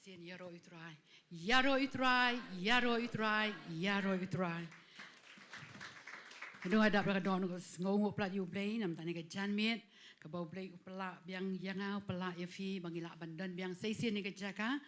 Sen yaro utrai, yaro utrai, yaro utrai, yaro utrai. Kedua ada berkadon ngau pelat you play nam tani ke janmet ke bau play pelak biang yangau pelak ya fi bangila bandan biang seisen ni ke Jaka.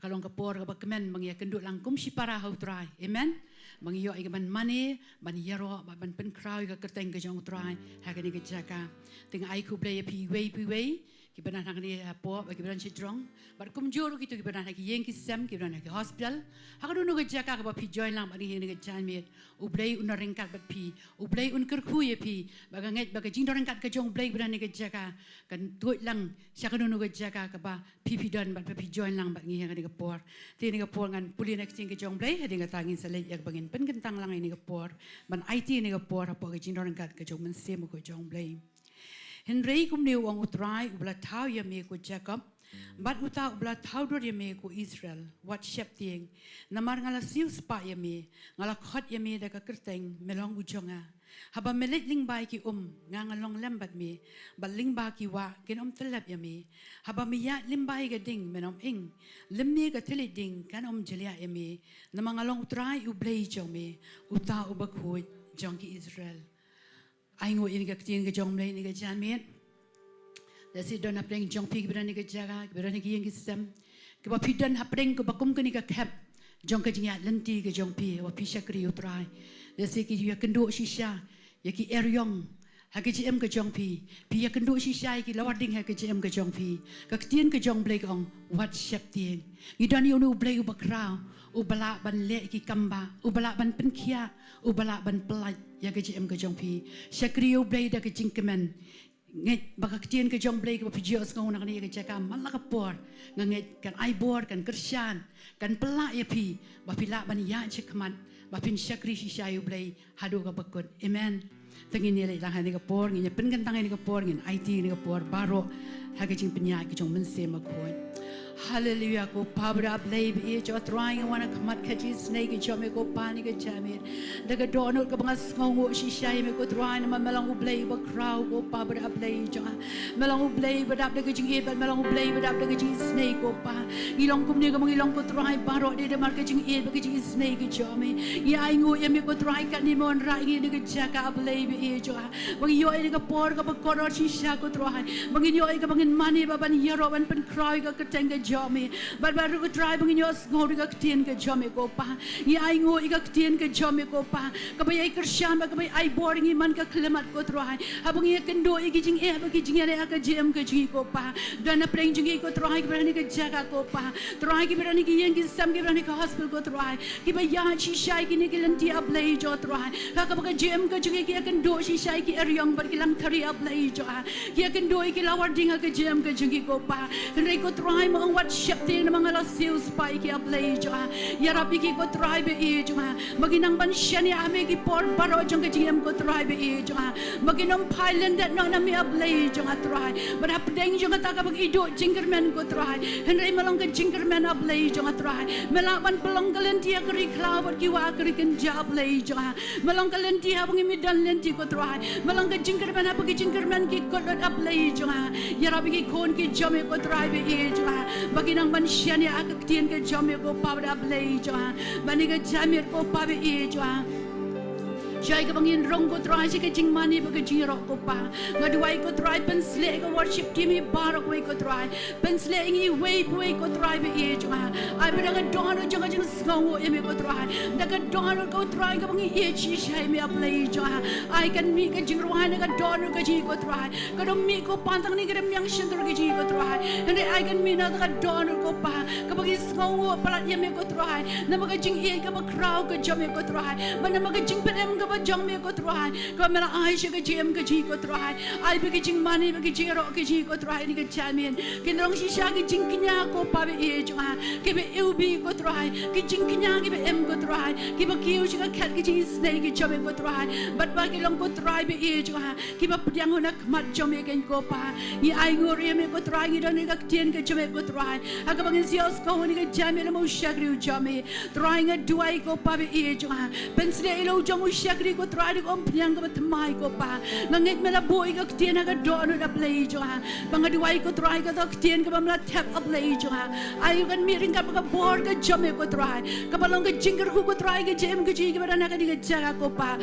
Kalau kepor ke kemen bangi kenduk langkum si para utrai. Amen. Bangi yo igaban mani ban yaro ban pen crowd ke kerteng ke jong utrai hakani ke Jaka. Tengah ai ku play pi wei kibanan hakani apo kibanan sidrong bar kumjor gitu kibanan haki yeng kisam kibanan haki hospital hakadu no ke Jaka ke pi join lam ani ni ke janmet ublay un ringkat bat pi ublay un kerku ye pi baganget baga jing ringkat ke jong blay kibanan ni ke Jaka kan tuit lang sakadu no ke Jaka ke ba pi dan bat pi join lang bat ngi hakani ke por ti ni ke por ngan puli next thing ke jong blay hadi ke tangin selej yak bangin pen kentang lang ini ke por ban IT ni ke por apo ke jing ringkat ke jong mensem ko jong blay Henry kumniu ang utrai ubla tau ya me ko Jacob bat uta ubla tau dor ya me ko Israel wat shep tieng namar ngala siu spa ya me ngala khot ya me da ka kerteng melong ujonga haba melet ling bai ki ngangalong lambat me baling ba ki wa ken telap ya me haba miya lim bai ga ding menom ing limne ga telit ding kan jelia ya me namangalong utrai ublei jong me uta ubakhoy jong ki Israel Aingo ini kaktiin ke jong mlay ni ke janmet. Dasi don apreng jong pi berani ke Jaka, berani ke yang kisam. Ke ba pidan apreng ke bakum ke ni ke kap. Jong ke jingat lenti ke jong pi, wa pi syakri utrai. Dasi ke ya kenduk shisha, ya ki eryong. Ha ke jm ke jong pi ya kenduk shisha ki lawading ha ke jm ke jong pi. Kaktiin ke jong mlay kong wat syap tieng. Idani unu mlay ubakrau. Ubala ban le ki kamba, ubala ban penkia, ubala ban pelaj ya ke jm ke jong pi. Syakriyo blay da ke jingkemen. Nget baka ketien ke jong blay ke pijos ngau nak ni ke Jaka malakapor. Nget kan aibor kan kersyan, kan pelak ya pi. Bapila ban ya cekman, bapin syakri shishayu blay hadu ke bekut. Amen. Tengin ni lah ni ke por, ngin pen kentang ni ke por, ngin IT ni ke por baro ha ke jing penya ke jong mensem akoi. Hallelujah ko pabra blay bi jo trying wana kamat kaji snake jo me ko pani ke jamir daga dono ka bangas ngongo shishay me ko trying ma melang blay ba crowd ko pabra blay jo melang blay ba dap daga jing e ba melang blay ba dap daga jing snake ko pa ilong kum ni ka mangilong ko try baro de de mar ka jing e ba ka jing snake jo me ya ingo ya me ko try ka ni mon ra ngi daga Jaka blay bi jo bang yo e ka por ka ba koror shisha ko try bang yo e ka bangin mani ba ban yero ban pen cry ka keteng Jome, but baru ko try bangin yos ngori ka ketien ke jome ko pa, ya ay ngori ka ketien ke jome ko pa, kabay ay kersyan ba kabay ay boring iman ka klimat ko try, habang iya kendo ikijing bakijing yare ka jm ka jingi ko pa, dan na preng jingi ko try kiberani ka Jaka ko pa, try kiberani ki yang kisam kiberani ka hospital ko try, kibay ya shishay kini kilanti ablay jo try, kakabaka jm ka jingi ki kendo shishay ki eryong bar kilang thari ablay jo, ki kendo ikilawarding ka jm ka jingi ko pa, henry ko try mo wat syapti na mga lasiw spy ki ablay jo ya rabi ki ko try be e jo maginang ban shani ame ki por baro jong ke jim ko try be e jo maginom pilot that no na mi ablay jo try but hapdeng jo ta ka bag ido jingerman ko try henry malong ke jingerman ablay jo try melaban pelong kalenti akri cloud ki wa akri ken jablay jo malong kalenti habang imidan lenti ko try malong ke jingerman habang jingerman ki ko ablay jo ya rabi ki kon ki jome ko try be e jo bagi nang manusia ni agak ketien ke jamir ko pada blay johan bani ke jamir ko pada e johan Jai ka bangin rong ko try si ka jing mani ba ka jing rock ko pa ngaduai ko try pensle ka worship team i barok way ko try pensle ingi way ko try be e johan ai ba ka dono jang jing sngo e me ko try da ka dono ko try ka bangi e chi shai me play johan ai kan mi ka jing rohan ka dono ka jing ko try ka dom mi ko pantang ni ka yang shentor ka jing ko try and ai kan mi na ka dono ko pa ka bangi sngo palat ye me ko try na ma ka jing e ka ba crowd ka jam me ko try ba na ma ka jing pedem ka jong me ko try ko mela ai she ka jim ka ji ko try ai be jing mani be ji ro ka ji ko try ni ka chamin kin rong shi sha ki jing knya ko pa be e jo ha ke be u bi ko try ki jing knya ki be em ko try ki ba ki u shi ka khat ki ji snake ki chome ko try bat ba ki long ko try be e jo ha ki ba pdyang ho na mat chome ken ko pa ni ai ngor ye me ko try ni don ni ka tien ka chome ko try aga bang sios ko ni ka chamin mo shagri u chome try nga duai ko pa be e jo ha pensle ilo jong u shagri Sohthri ko try ko piang ko batmai ko pa ngangit mela boy ko tien aga don da play jo ha bangaduai ko try ko tok tien ko bamla tap up play jo ha ayu kan miring ka ba bor ka jome ko try ka balong ka jinger ko try ka jem ko ji ka bana ka diga jaga ko pa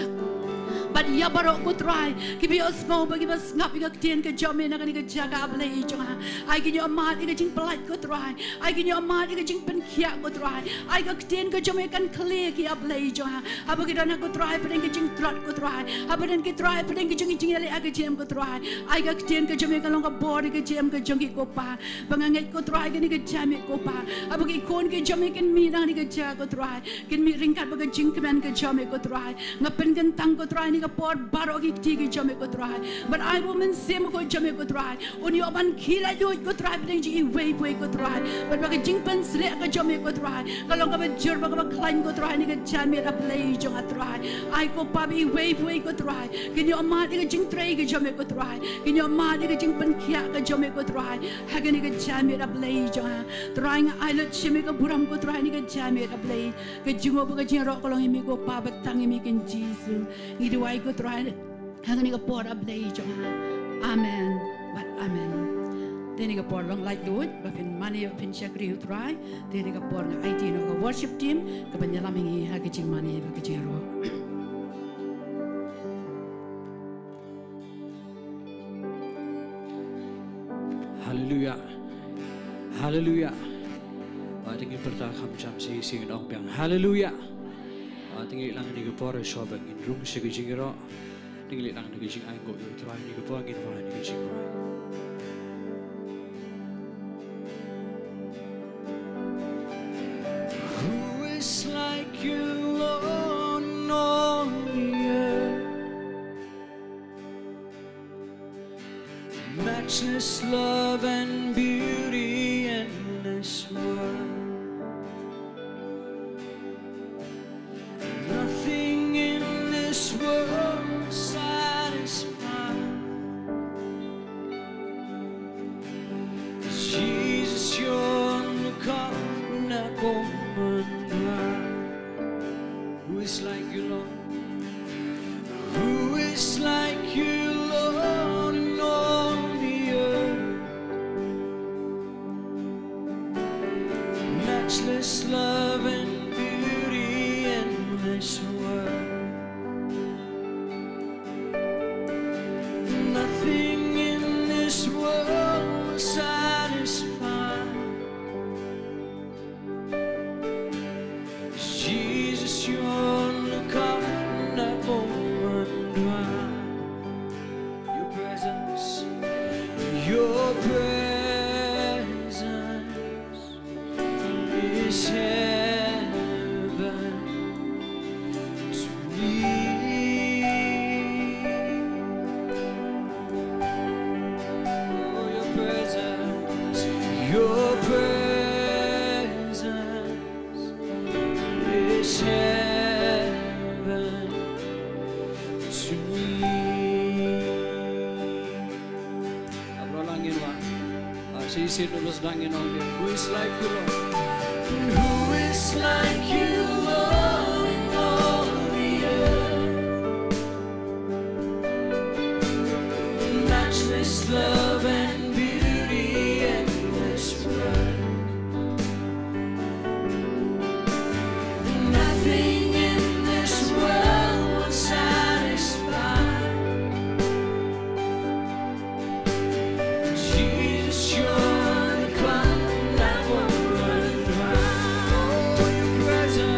but ya barok ko try kibi osmo bagi bas ngap ka tien ka jome na ka diga jaga play jo ha ai ki yo amat ka jing pelat ko try ai ki yo amat ka jing pen kia ko try ai ka tien ka jome kan clear ki play jo ha aba ki dana ko try pen ka jing trot ko try aba den ki try pen ki jing jing ale aga jem ko try ai ka tien ka jome ka long ka bor ka jem ka jong ko pa banganget ko try ka ni ka jam ko pa aba ki kon ki jome kan mi na ni ka ja ko try kin mi ringkat ba ka jing kemen ka jome ko try ngapen kan tang ko try ni ka por baro ki ti ki jome ko try but I woman sem ko jome ko try on yo ban khila do ko try pen ji way ko try but ba ka jing pen sle ka jome ko try ka long ka ba jor ba ka climb ko try ni ka jam me up play jong a try ai ko pa bi way ko try kin yo ma ni ka jing tray ka jome ko try kin yo ma ni ka jing pen khia ka jome ko try ha ka ni ka jam me up play jong trying I let shime ka buram ko try ni ka jam me up play ka jingo ba ka jing ro ko long mi ko pa batang mi kin Jesus ni do ai ko try ha ka ni ka por up play jong amen but amen Deni ka por long like do ba pin mani pin shakri try deni ka por na IT no ka worship team ka banyalaming ha ka jing mani ba ka jero Hallelujah. Hallelujah. Ating ipertakam jam si nong piang. Hallelujah. Ating ilang ni ko por so bang in room si giro. Ting ilang ni jing ay go yu try ni ko por gin fa ni jing ko. Who is like you, Lord, in all the earth? Matchless love and beauty in this world. Nothing in this world satisfies. Jesus, you're the cup that won't run dry. Who is like you, Lord? Who is like you, Lord, in all the earth? Matchless love and beauty in this world. Nothing in this world will satisfy. Jesus, you're the cup that won't run dry. Your presence is heaven to me. Oh, your presence is heaven to me. Abrolangin wa, sisi nulus langin ong who is like you, Lord? Who is like you, Lord, in all the earth? Matchless love and beauty in this world. Nothing in this world will satisfy. Jesus, you're the cup that won't run dry. Oh, your presence.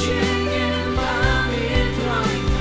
Jingin, mami,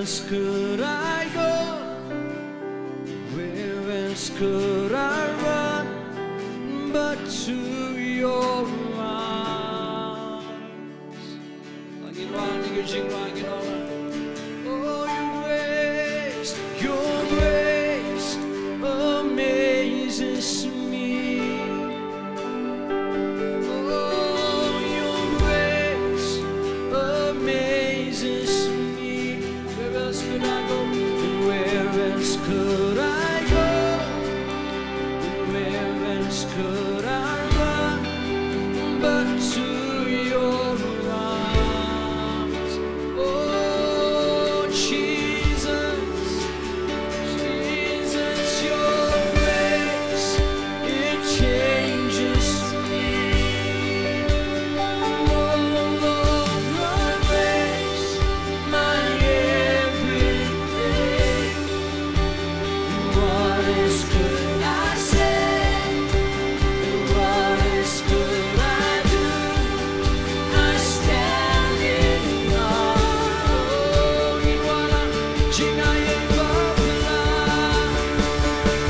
else could I go? Where else could I run but to your arms? Lagi ruang ni kecing ruang ni orang. Oh, your grace amazes me. Oh, your grace amazes me. Where else could I go? Where else could I go? Where else could I run but to your arms? Oh, Jesus, Jesus, your grace, it changes me. Oh, Lord, your grace, my everything. What else could I say? What else could I do? I stand in awe. Oh, Iwala, Jingaye Babala.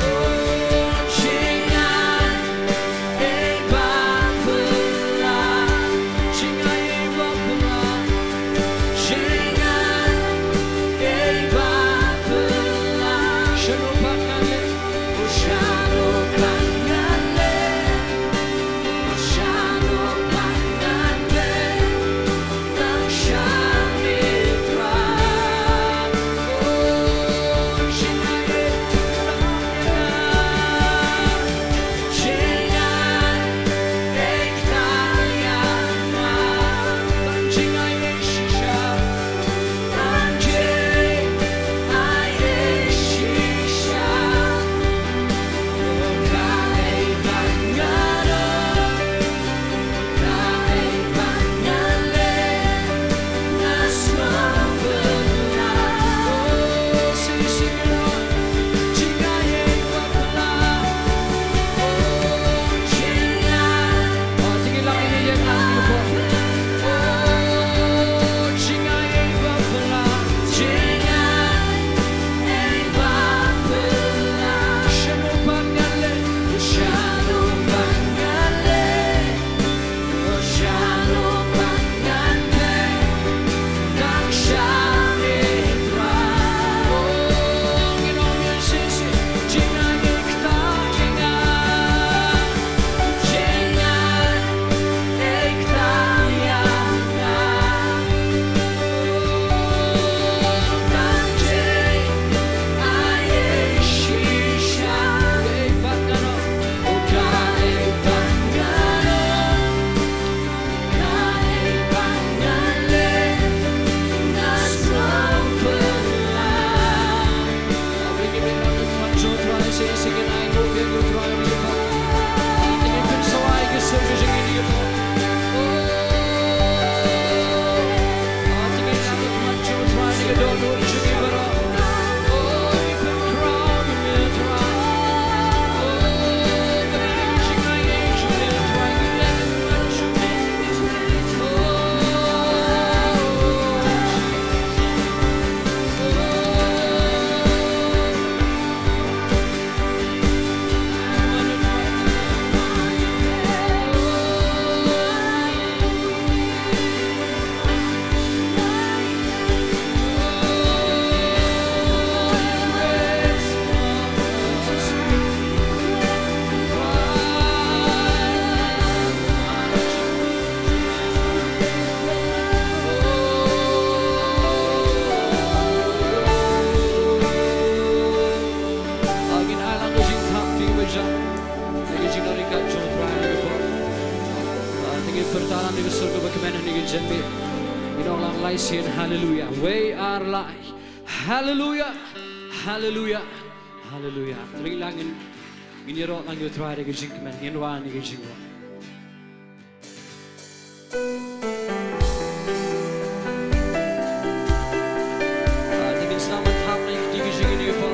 Oh, Jingaye Babala. Jingaye Babala. Jingaye Babala. Shano Pangale. Oh, Shano Pangale. Oh, Shano Pangale. Nang Shanitra. Oh, Jingaye Hallelujah. We are light. Hallelujah. Hallelujah. Hallelujah. Three lang in giniro lang yung try to get man. Hinwa ni Jingduwai. Tingin sa naman tap na yung tigil niyo po.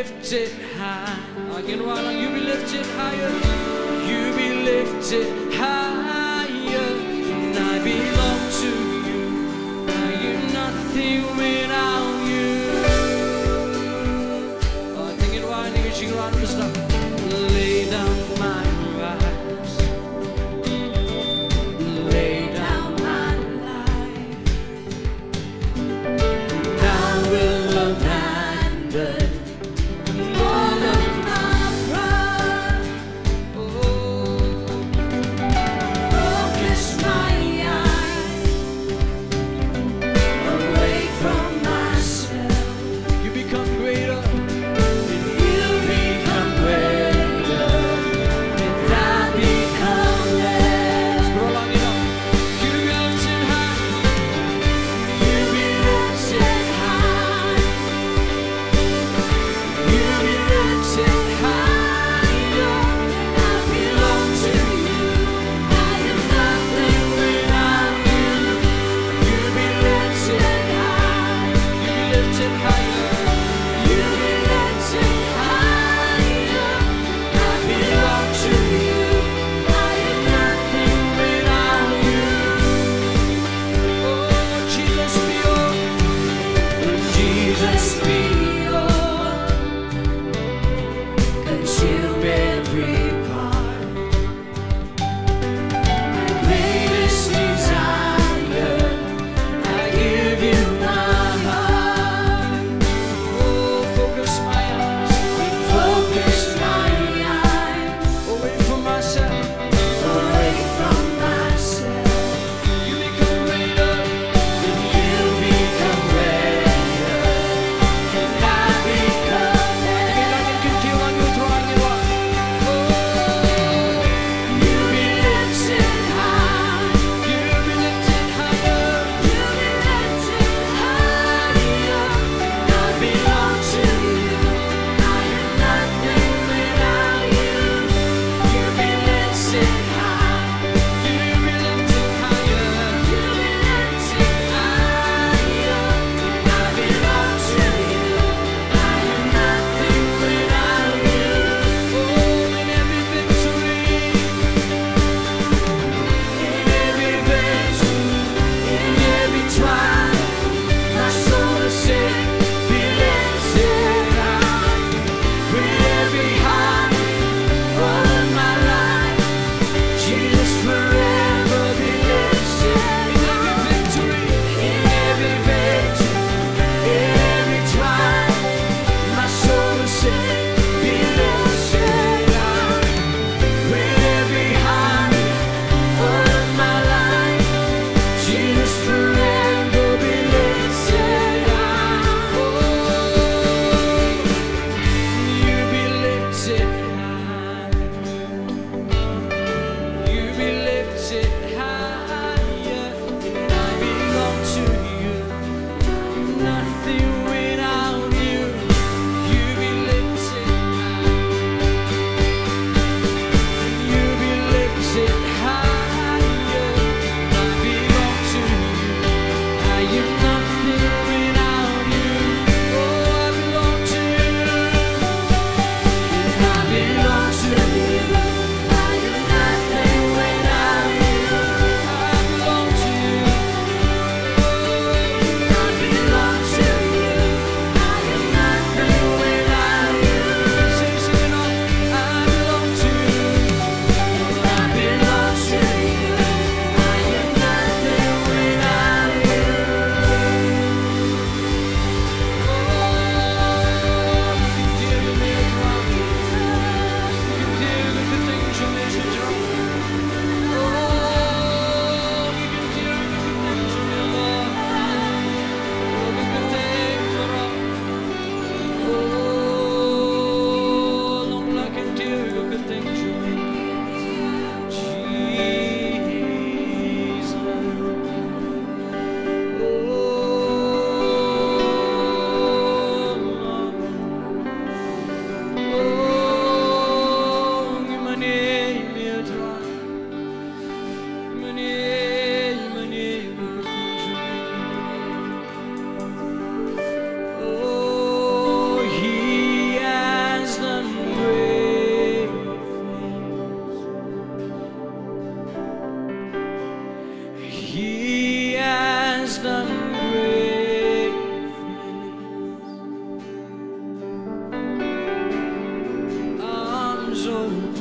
lifted high. Again, Balang, you be lifted higher. You be lifted higher. And I belong to you. I am nothing without you. Tingin why nigga Jingiasyllok the stuff. Lay down my rights. Lay down my life. And I will abandon all of my pride. Focus my eyes away from myself. You become greater. And you become greater. And I become less. Prolong it up. You be lifted high. You be lifted high.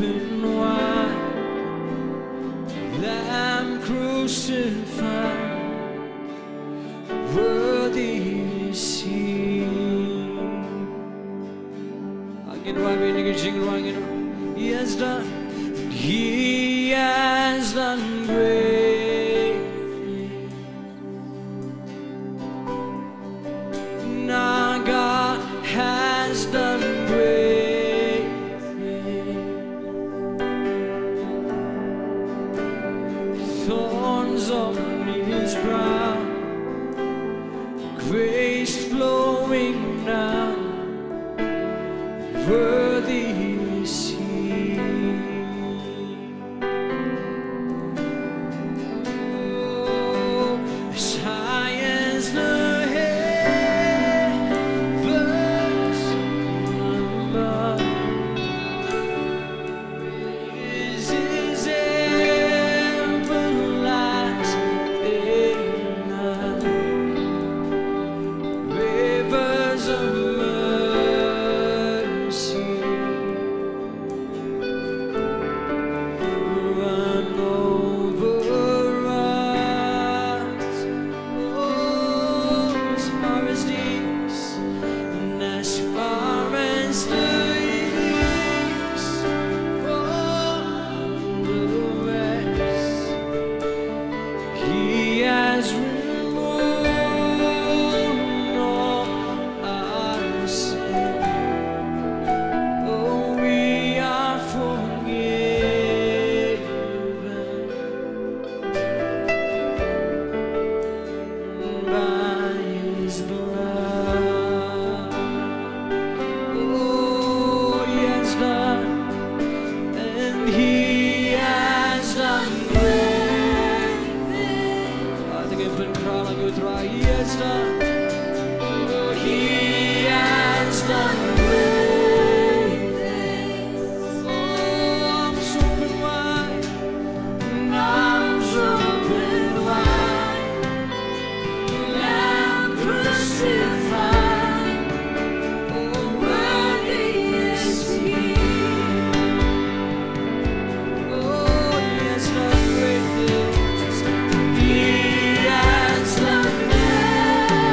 open wide, Lamb crucified, worthy is He. He has done great things. Our God has done great things. Thorns on His brow, grace flowing down, worthy is He. Oh, as high as the heavens above, is His everlasting love. Rivers of mercy run over us. Oh, as far as the east and as far as the east from the west, He has removed all our sin. Oh, we are forgiven by His blood. Oh, He has done, and He has done great things. I think it's been crying like you try. He has done. Oh, He has done great things. Oh, arms open wide, arms open wide, Lamb crucified, oh, worthy is He. Oh, He has done great things. He has done great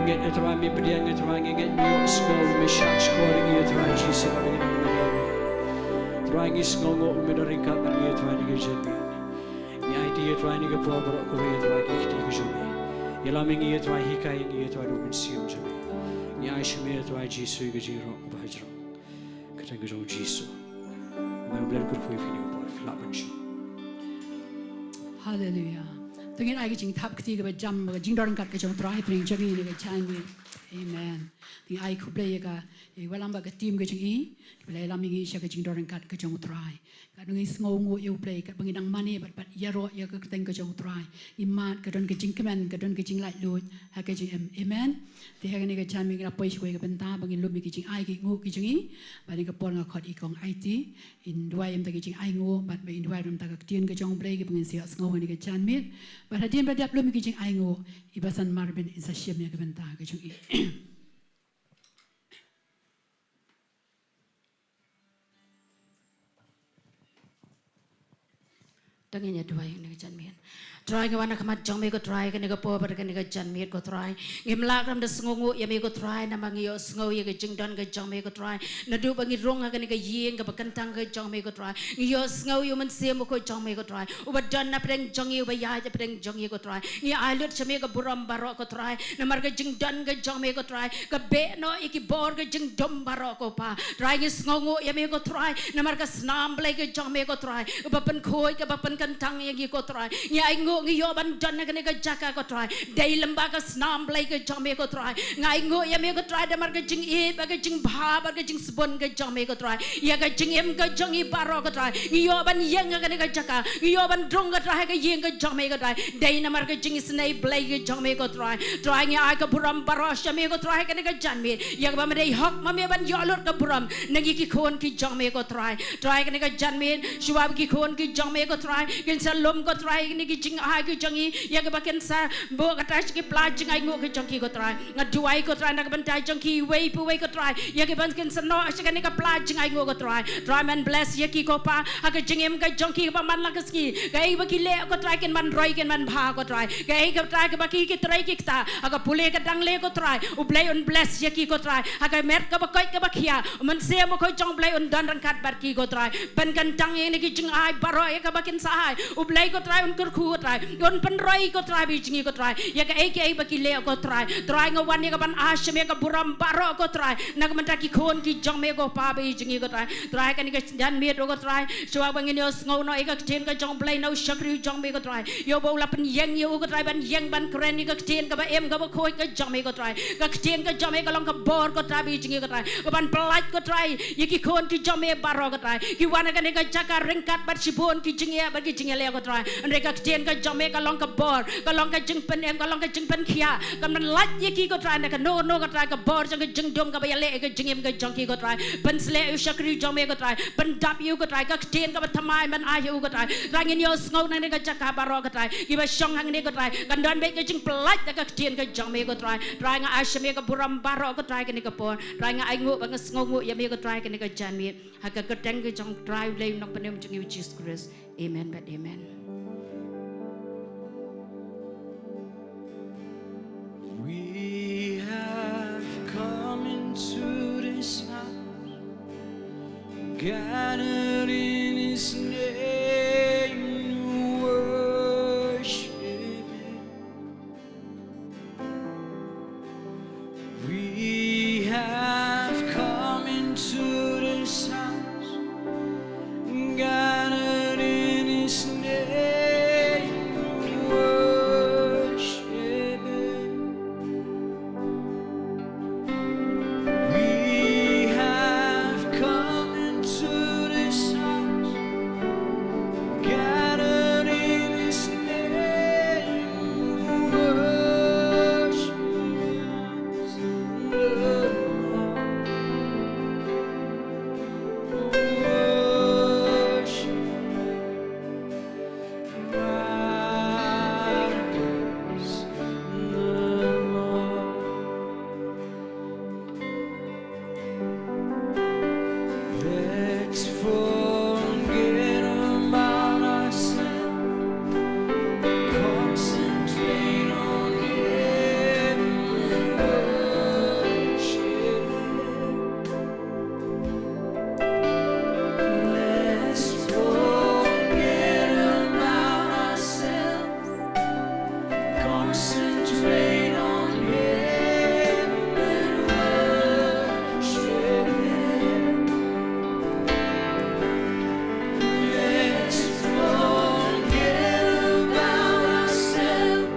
inget et wa mi bediang et wa inget mi osgo mi shak scoring et wa Jesus wa ni Trying is no ring up and yet trying to get me. The idea trying to get proper away like a TV. Yalaming yet why he came yet why don't see him to me. Yashmi to I Jesus Gajiro Bajro. Catango Jesus. My blood could wave in your flappench. Hallelujah. Tungin ay kicing tap kiti ka jam jingdoran kat kacang try pring jami ni kacang. Amen. Di ay ko play ka walang ba ka team kacang i. Play lamingi siya kacang doran kat kacang try. Kadang ngau you play kat bangidang money but yaro ya ka teng kacang try. Imat kadon kacang kemen kadon kacang light load ha kacang amen. Di ha ni kacang mi ka pois ko ka Bynta bangin lumi kacang ay ki ngu kacang i. Bani ka por nga khot ikong IT in duai em ta kacang ay ngu but ba in duai ram ta ka tien kacang play ka bangin siya ngau ni kacang mit. But hadien ba diap lumi kacang ay ngu ibasan marbin isa siya mi ka Bynta kacang i. Tangnya dua yang nak janmian. Try ke mana kamat jong me ko try ke nega po pada ke nega janmian ko try. Ngimlak ram des ngungu ya me ko try na mangi yo sngo ya ke jingdon ke jong me ko try. Nadu bangi rong ke nega yeng ke bakantang ke jong me ko try. Yo sngo yo man se mo ko jong me ko try. Ubadan na pedeng jong yo bayah ja pedeng jong yo ko try. Ngi alut chame ke buram baro ko try. Na mar ke jingdon ke jong me ko try. Ke be no iki bor ke jingdom baro ko pa. Try ngi sngo ya me ko try. Na mar ke snam blai ke jong me ko try. Ubapan khoi ke bapan kantang yang ko try. Ngi ngiyo ban jan ke ne Jaka ko try dai lamba ka snam blai ke jame ko try ngai ngo ya me ko try da mar ke jing e ba ke jing bha ba ke jing spon ke jame ko try ya ke jing em ke jong i baro ko try ngiyo ban yeng ke ne Jaka ngiyo ban drong ke try ke yeng ke jame ko try dai na mar ke jing snai blai ke jame ko try try ngi ai ke buram baro shame ko try ke ne jan me ya ba me dai hok ma me ban yolot ke buram ngi ki khon ki jame ko try ke ne jan me shuab ki khon ki jame ko try ken salom ko try ni ki jing ai ki jangi ya ke baken sa bo katas ki pla jing ai ngo ke jangi ko try ngaduai ko try nak bentai jangi wei pu wei ko try ya ke baken sano asika ni ka pla jing ai ngo ko try man bless ya ki ko pa ha ke jingem ka jangi pa man la ke ski gai ba ki le ko try ken man roi ken man bha ko try gai ke try ke ba ki try ki ta aga pule ke dang le ko try u blai on bless ya ki ko try ha ke met ka ba koi ke ba khia man se mo ko jong blai on dan ran kat bar ki ko try ban kan tang ni ki jing ai baro ya ka baken sa hai u blai ko try on kur khu try yon pen roi ko try bi jingi ko try ya ka ai ba ki le ko try ngawan ya ka ban ashme ka buram baro ko try nak man ta ki khon ki jong me ko pa bi jingi ko try ka ni ka dan me ko try so ba ngin yo ngau no ka chen ka jong blai no shakri jong me ko try yo bo la pen yeng yo ko try ban yeng ban kren ni ka chen ka ba em ka ba khoi ka jong me ko try ka chen ka jong me ka long ka bor ko try bi jingi ko try ka ban plat ko try ya ki khon ki jong me baro ko try ki wana ka ni ka Jaka ringkat bat sibon ki jingia ba ki jingia le ko try ka chen ka jong me ka long ka bor ka long ka jing pen em ka long ka jing pen khia ka man lat ye ki ko try na ka no ka try ka bor jang ka jing dom ka ba le ka jing em ka jong ki ko try ban sle u shakri jong me ko try ban dap yu ko try ka chen ka ba thamai man a yu ko try rangin yo ngau na ni ka Jaka baro ko try ki ba shong hang ni ko try kan don be ka jing plat ka chen ka jong me ko try nga a shme ka buram baro ko try ka ni ka por nga ai ngo ba ngau ngo ya me ko try ka ni ka jan me ha ka teng ka jong try le nong panem jing yu Jesus Christ amen but amen. We have come into this house, gathered in His name to worship Him. We have come into this house, gathered in His name to worship Him. We have come into this Concentrate on Him and worship Him. Let's forget about ourselves.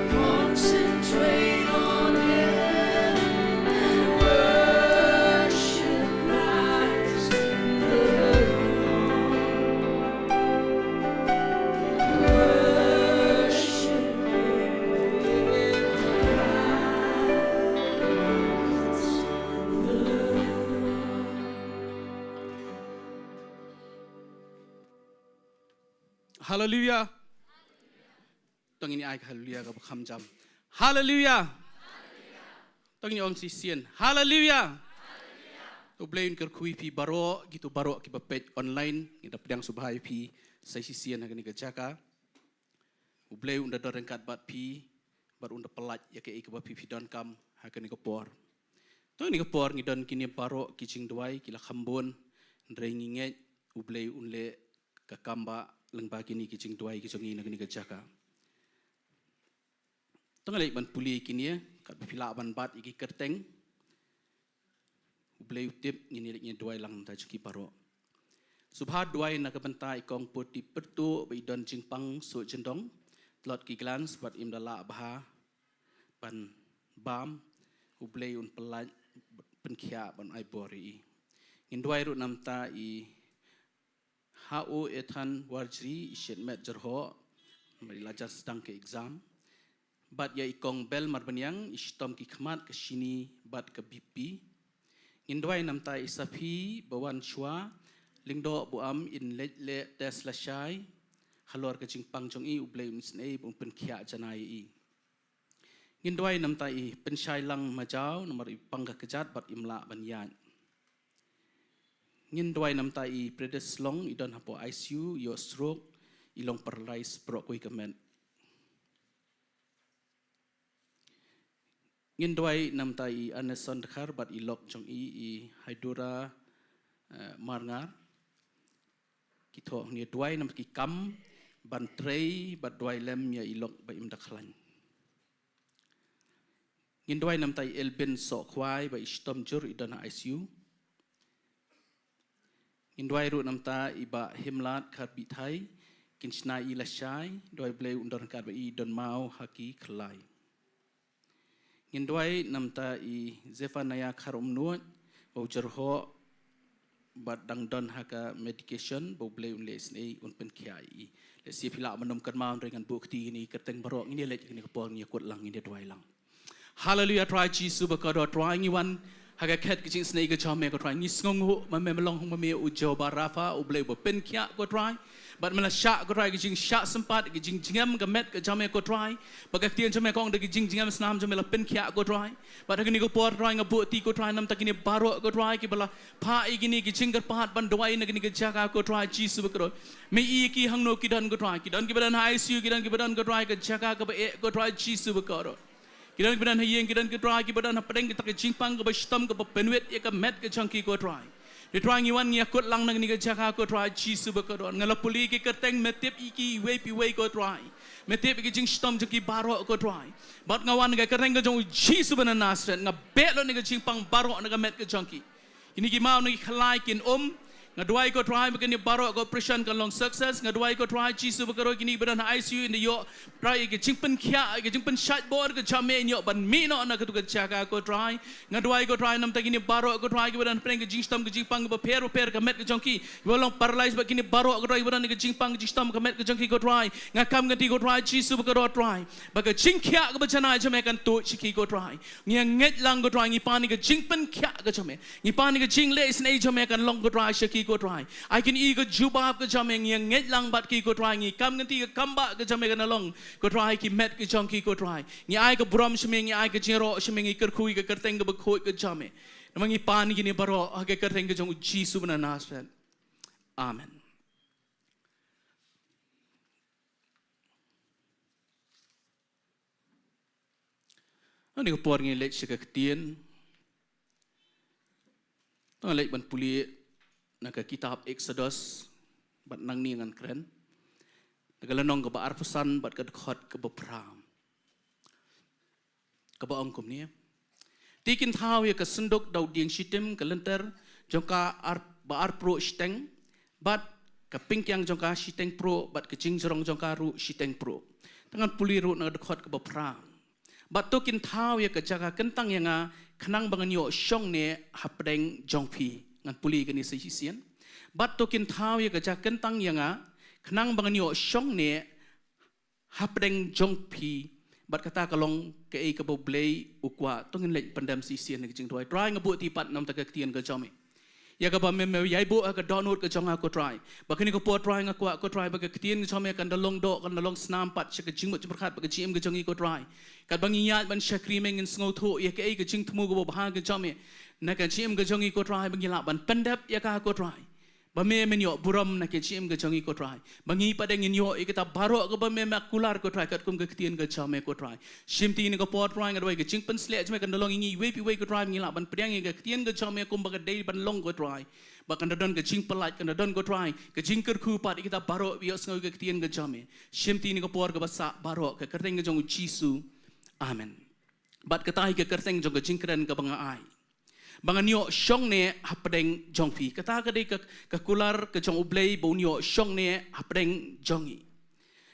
Concentrate on Him and worship Christ the Lord. Worship Hallelujah. Tong ini ai hallelujah ka kham jam. Hallelujah. Tong ini ong si sien. Hallelujah. Tu blain ker kui pi baro gitu baro ki bapet online kita pedang subhai pi sai si sien ha ni ka Jaka. U blai unda dorengkat bat pi bar unda pelat ya ke ik ba pi don kam ha ka ni ka por. Tong ni ka por ngidon kini baro ki Jingduwai kila khambon ndrengi nge u blai unle ka kamba lengba kini ki Jingduwai ki jongi na ni ka Jaka. Tong lek ban puli kini kat pila ban bat iki kerteng. Blai utip ngini lek Duwai lang ta ki paro. Subha Duwai na ka Bynta ikong poti pertu ba idon jingpang so jendong tlot ki glans bat imdala baha ban bam u blai un pelat penkhia ban ai bori. Ngin Duwai ru namta I HO ethan warjri ishet met jerho mari lajar sedang ke exam bat ya ikong bel marbanyang istom ki khmat ke sini bat ke BP ngin Duwai namta isapi bawan chua lingdo buam in le tes la shai halor ke jingpang jong I ublei unsnei bung penkhia janai I ngin Duwai namta I penshai lang majau nomor ipang ka kejat bat imla banyan ngin Duwai namta I predes long idon hapo ICU yo stroke ilong paralyzed pro koi kamen ngin Duwai namta I aneson dekhar bat ilok jong I haidura marngar kito ni Duwai nam ki kam ban trei bat Duwai lem ya ilok ba im dakhlan ngin Duwai namta I elben so khwai ba istom jur idon ICU Indwai ru namta iba himlat khat bi thai kinchna I lashai Duwai blei undon kat ba I don mau haki khlai Indwai namta I zefanaya kharum nuat bau jerho bat dang don haka medication bau blei unle snei un penkiai le si phila manom kan mau dengan bukti ni keteng barok ini lek ni kapor ni kot lang ini Duwai lang hallelujah try Jesus bakado try ni wan haga khat ki jing snei ka chome ko try ni sngongu ma me melong ma me ujo barafa u blei bo pen kya ko try bat mala sha ko try ki jing sha sempat ki jing jingam ka met ka chome ko try baga tien chome kong de ki jing jingam snam chome la pen kya ko try bat ni ko por try nga bu ti ko try nam takini baro ko try ki bala pha I gini ki jingar pahat ban Duwai na gini ka Jaka ko try Jesus bakro me I ki hangno ki don ko try ki don ki badan ICU ki don ki badan ko try ka Jaka ka ba e ko try Jesus bakro Kidan kidan hayeng kidan ke try ki badan padeng kita ke jingpang ke bastam ke penwet ya ke met ke changki ko try. Di try ngiwan ngia kot lang nang ni ke Jaka ko try Jesus bakadon ngala puli ke kerteng metep iki we pi we ko try. Metep ki jing stam jki baro ko try. Bat ngawan ke kerteng ke jong Jesus banan nasret nga bet lo ni ke jingpang baro na ke met ke changki. Ini ki mau ni khalai kin nga Duwai ko try begini baro ko operation kan long success nga Duwai ko try Jesus bakaro kini badan ICU in yo try ke jingpen khia ke jingpen shat bor ke chame nyo ban mi no na ke tu ke Jaka ko try nga Duwai ko try nam ta kini baro ko try ke badan preng ke jingstam ke jingpang ke per ke met ke jongki bolong paralyzed ba kini baro ko try badan ke jingpang ke jingstam ke met ke jongki ko try nga kam ke ti ko try Jesus bakaro try ba ke jingkhia ke bachana chame kan to chiki ko try ngia nget lang ko try ngi pani ke jingpen khia ke chame ngi pani ke jing le snei chame kan long ko try shaki ko try I can eat ke jubab ke chame ngi nget lang bat ki ko try ngi kam ngi ke kamba ke chame kan long ko try ki met ke chong ki ko try ngi ai ke brom shme ngi ai ke jero shme ngi ker khui ke kerteng ke khoi ke chame namangi pani kini baro ke kerteng ke jong Jesus bana nasret amen ani ko por ngi lek se ke tien to lek ban puli naga kitab Exodus bat nang ni ngan kren naga lanong ke ba arpusan bat ke khot ke bepram ke baong kum ni tikin thau ya ke senduk dau dieng sitem ke lenter jongka ba pro steng bat ke pingkyang jongka siteng pro bat ke jingjrong jongka ru siteng pro tangan puli ru na dekhot ke bapra bat tokin thau ya ke Jaka kentang yang kenang bangan yo syong ne hapdeng jongpi ngan puli ke ni sisian bat tokin thau ya ke Jaka kentang yang kenang bangan yo syong ne hapdeng jongpi bat kata kalong ke ke boblei ukwa tongin lek pandam sisian ke Jingduwai try ngabut tipat nam tak ketien ke jome ya ka ba me yai bo ka download ke jong aku try bakini ko po try ngakwa ko try ba ke ketien ke jome kan dalong do kan dalong snam pat se ke jingmut berkhat ba ke jim ke jongi ko try kat bangi yat ban shakri mengin sngo tho ya ke jing tmu ko ba ke jome na ka jim ke jongi ko try bangi la ban pandap ya ka ko try ba me menyo buram na ke jim ke jongi ko try bangi padeng inyo ikata baro ko ba me makular ko try kat kum ke ketien ke jome ko try shimti ni ko po try ngadoi ke jing pen sle jome kan dalong ingi we pi we ko try ngi la ban pedang ke ketien ke jome kum ba ke dei ban long ko try ba kan don ke jing pelat kan don ko try ke jing ker khu pat ikata baro bios ngau ke ketien ke jome shimti ni ko por ke basa baro ke kerteng ke jong jisu amen bat katai ke kerteng jong ke jing keren ke banga ai bangan yo syong ne hapdeng jongpi kata ka dei ke kular ke jong ublei bon yo syong ne hapdeng jongi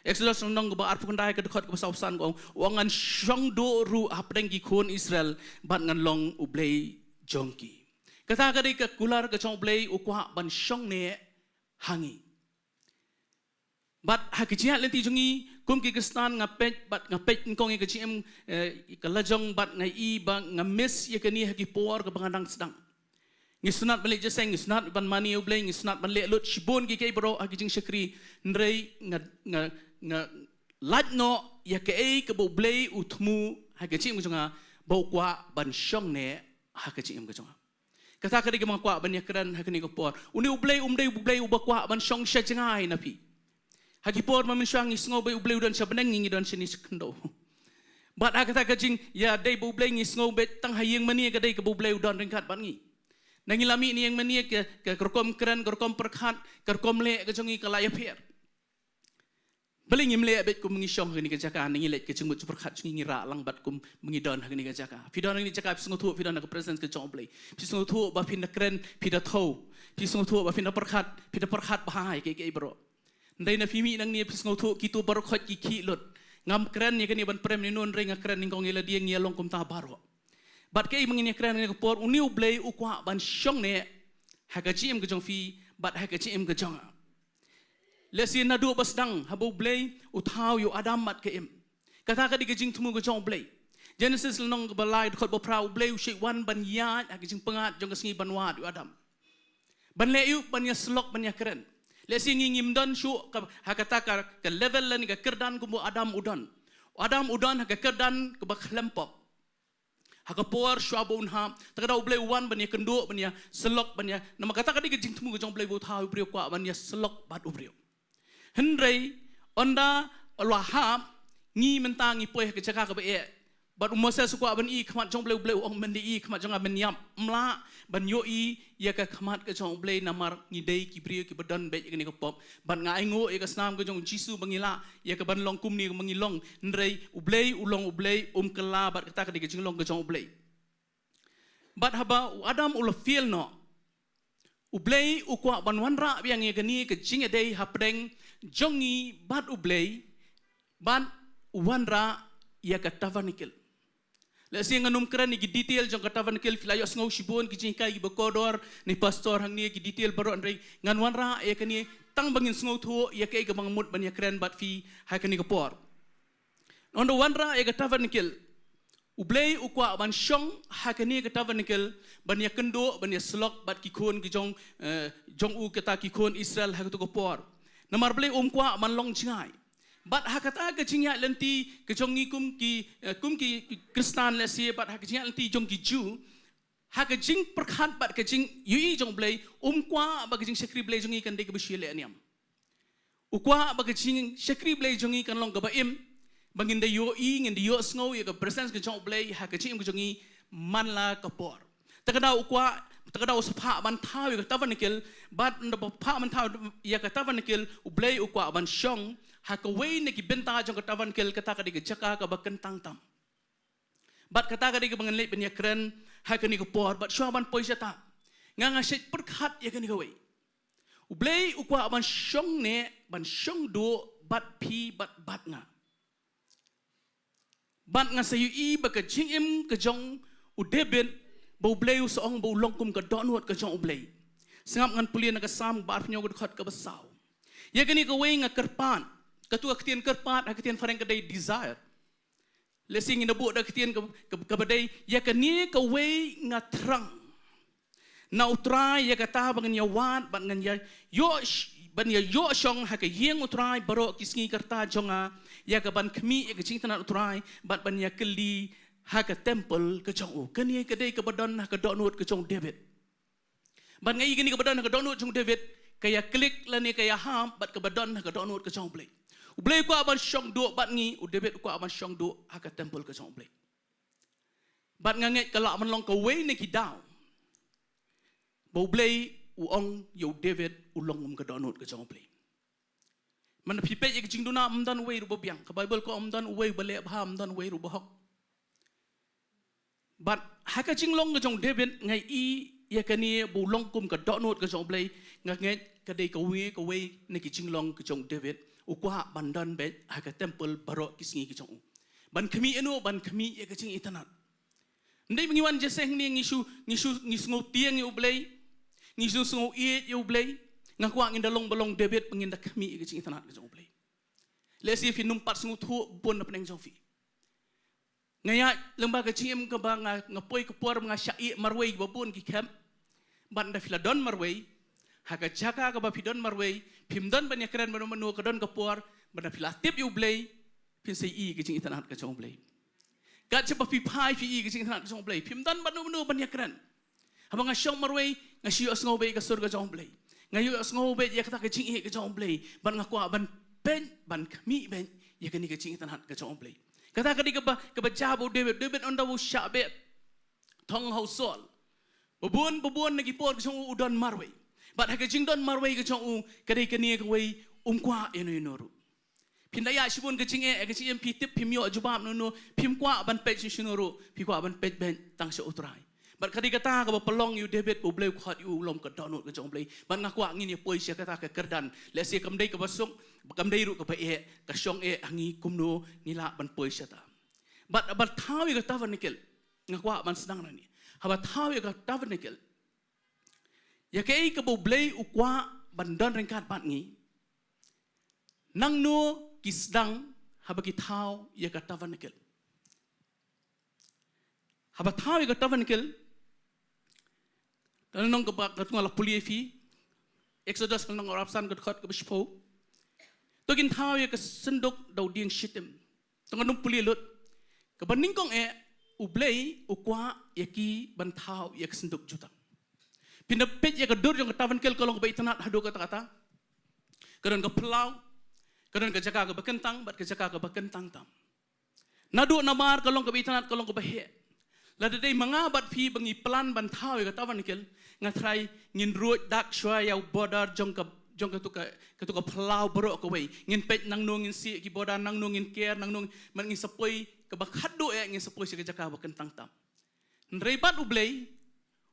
Exodus nong ba arpu kandai ke dekhot ke sausan ko wangan syong do ru hapdeng ki khon Israel bat ngan long ublei jongki kata ka dei ke kular ke jong ublei ukwa ban syong ne hangi bat hakijia lenti jongi kum ki kestan ngapet bat ngapet ngkong ke cim kalajong bat ngai I ba ngamis ye keni haki por ke bangandang sedang ngisnat balik jeseng ngisnat ban mani ublei ngisnat ban le lut shibon ki kei bro haki jing shakri ndrei nga latno ye ke bo blei utmu haki cim jonga bo kwa ban syong ne haki cim ke jonga kata ka ri ke mangkwa ban yakran haki ni ko por uni ublei ubakwa ban syong shajengai napi hagi por maminsyang isngo be ubleu dan sabeneng ngi dan sini sekendo bat akata kajing ya dei bu bleng isngo be tang hayeng mani ka dei ke bu bleu dan ringkat ban ngi nangi lami ni yang mani ke kerkom keren kerkom perkhat kerkom le ke jongi kala ya pher beling imle be kum ngi syong ni ke Jaka nangi le ke jengmut perkhat ngi ra lang bat kum ngi don hagi ni ke Jaka pidon ni Jaka pisngo thu pidon ke presence ke jong blei pisngo thu ba pin keren pidatho pisngo thu ba pin perkhat bahai ke bro ndai na fimi nang ni pisngo thu kitu barokhat ki ki lot ngam kren ni kani ban prem ni non ring kren ni kong ila dieng ngialong kum ta baro bat ke mangini kren ni ko por uni ublei ukwa ban syong ne hakachi em ke jong fi bat hakachi em ke jong lesi na du basdang habu blei uthau yu adam mat ke em kata ka di ke jing tumu ke jong blei Genesis nong balai khot bo prau blei shi wan ban ya hakachi pengat jong Sngi ban wa du adam ban le yu ban ya slok ban ya kren lesi ngim don shu hakata ka level lan ka kerdan ku adam udan ka kerdan ke bakhlempok hakapor shwabun ha takada ublei wan banya kynduh banya selok banya nama kata ka di jing tmu jong blei bo thau brio kwa banya selok bat ubrio hendrei onda lahap ngi mentangi poe ke Jaka ka be bat umose sukwa ban I khmat jong blei ong mendi I khmat jong ban yam mla ban yo I ya ka khmat ke jong blei namar ngi dei ki brio ki badan be ni ko pop ban ngai ngo e ka snam ke jong jisu bangila ya ka ban long kum ni mangilong ndrei ublei ulong ublei kala bat kata ka di jing long ke jong ublei bat haba adam ul feel no ublei ukwa ban wanra biang ye gani ke jing dei hapdeng jongi bat ublei ban wanra ya ka tavanikil lesi nganum keren ni detail jong katavan kel filayo sngo shibon ki jingkai ki bekodor ni pastor hang ni ki detail baro andrei nganwan ra ya kani tang bangin sngo thu ya kai ka bangmut ban ya keren bat fi ha kani ko por ondo wanra ya katavan kel ublei ukwa ban syong ha kani katavan kel ban ya kynduh ban ya selok bat ki khon ki jong u kata ki khon Israel ha ko por namar blei kwa man long jingai bat hakata ke jingya lenti ke jongi kum ki Kristan lesi bat hak jingya lenti jong ki Jew hak jing perkhat bat ke jing yui jong blei kwa ba ke jing sekri blei jongi kan de ke bishile aniam ukwa ba ke jing sekri blei jongi kan long ka ba im bangin de yo I ngin de yo sngo ye ke presence ke jong blei hak jing ke jongi manla ka por takada ukwa takada usapha ban thau ye tavanikil bat ndo pha ban thau ye ka tavanikil ublei ukwa ban syong hakaway ni Bynta jong katawan kel kata ka di Jaka ka bakentang tam bat kata kadi ke bangan lek benya keren ha kani ko por bat shwa ban poisa ta nga shet perkhat ya kani ko wei ublei ukwa ban shong ne ban shong do bat pi bat nga bat nga sayu i ba ka jing im ka jong u debet bo ublei u song bo longkum ka donut ka jong ublei sangap ngan pulian ka sam bar nyo ko khat ka basau ya kani ko wei nga kerpan katua ketien kerpat ha ketien fareng kadai desire lesing ina bu da ketien ka badai ya kani ka wei nga terang na utrai ya kata bangan ya wat bangan ya yo ban ya yo shong ha ka yeng utrai baro kisngi karta jonga ya ka ban khmi ya ka ching tanat utrai ban ya keli ha ka temple ka jong u kani ka dei ka badon ha ka donut ka jong David ban ngai kani ka badon ha ka donut jong David kaya klik lani kaya ham bat ka badon ha ka donut ka jong blai ublei ko aban shong do bat ngi u David ko aban shong do ha ka temple ka jong blai bat nganget kala man long ka wei ne ki down bo blai u ong yo David u long ka donut ka jong blai man phi pe ek jing do na amdan wei ru bo biang ka bible ko amdan wei bale bha amdan wei ru bo hok bat ha ka jing long ka jong David ngai i ya kani bo long kum ka donut ka jong blai nganget ka dei ka wei ne ki jing long ka jong David ukwa bandan bet ha ka temple baro kisngi ki jong ban khmi eno ban khmi ya ka jing itanat ndai bingiwan jeseng ni ngisngo tieng yu blai ngisu sngo i yu blai ngakwa ngin dalong balong David pengin da khmi ka jing itanat ka jong blai lesi fi numpat sngo thu bon na peneng jong fi ngaya lemba ka chim ka ba ngapoi ka por nga syai marwei babun ki kem ban da filadon marwei haka Jaka ka ba pidon marwei pimdon ban yakran ban manu ka don ka por ban da filatip yu blai pin sei i ka jing itanat ka jong blai gat cepa pi pai fi i ka jing itanat ka jong blai pimdon ban manu ban yakran haba nga syong marwei nga syu sngo be ka sur ka jong blai nga yu sngo be ya ka jing i ka jong blai ban nga kwa ban pen ban khmi ben ya ka ni ka jing itanat ka jong blai kata kadi ka ba jabo David onda wo syabe thong hau sol babun nagi por ka jong udon marwei bat ha ka jing don marwei ka jong u kadai kani ka wei kwa eno ru pindaya sibun ka jing ka jing pi tip pim yo jubab no pim kwa ban pe sinu ru pi kwa ban pe ben tang se utrai bat kadi kata ka ba pelong yu David bo bleu khat yu lom ka donut ka jong blei ban ngakwa ngin ye poi sia kata ka kerdan le se kam dei ka basung kam dei ru ka ba ka shong angi kumno nila ban poi sia ta bat thawi ka tavernikel ngakwa ban sedang ni haba thawi ka tavernikel ya kei ka bo blei ukwa bandon rengkat pat ngi nang no kisdang haba ki thau ya ka tavernikel haba thawi ka tavernikel kalau nong ka tungala pulie fi Exodus kalau nong rapsan ka khat ka bispo to kin thawi ka sendok dau dieng shitem tong nong pulie lut ka baning kong ublei ukwa yaki ban thau yak sendok jutang pinapet ya kadur yang ketavan kel kalau kebaik tanat hadu kata-kata kadang ke pelau kadang ke Jaka ke bekentang bat ke Jaka ke bekentang tam nadu namar kalau kebaik tanat kalau kebaik lada dei mangabat fi bangi plan ban thau ya ketavan kel ngatrai ngin ruot dak shwa ya bodar jong ke pelau bro ke wei ngin pet nang no ngin si ki bodar nang no ngin care nang no man ngin sepoi ke bakhadu ngin sepoi si ke Jaka bekentang tam nreibat ublei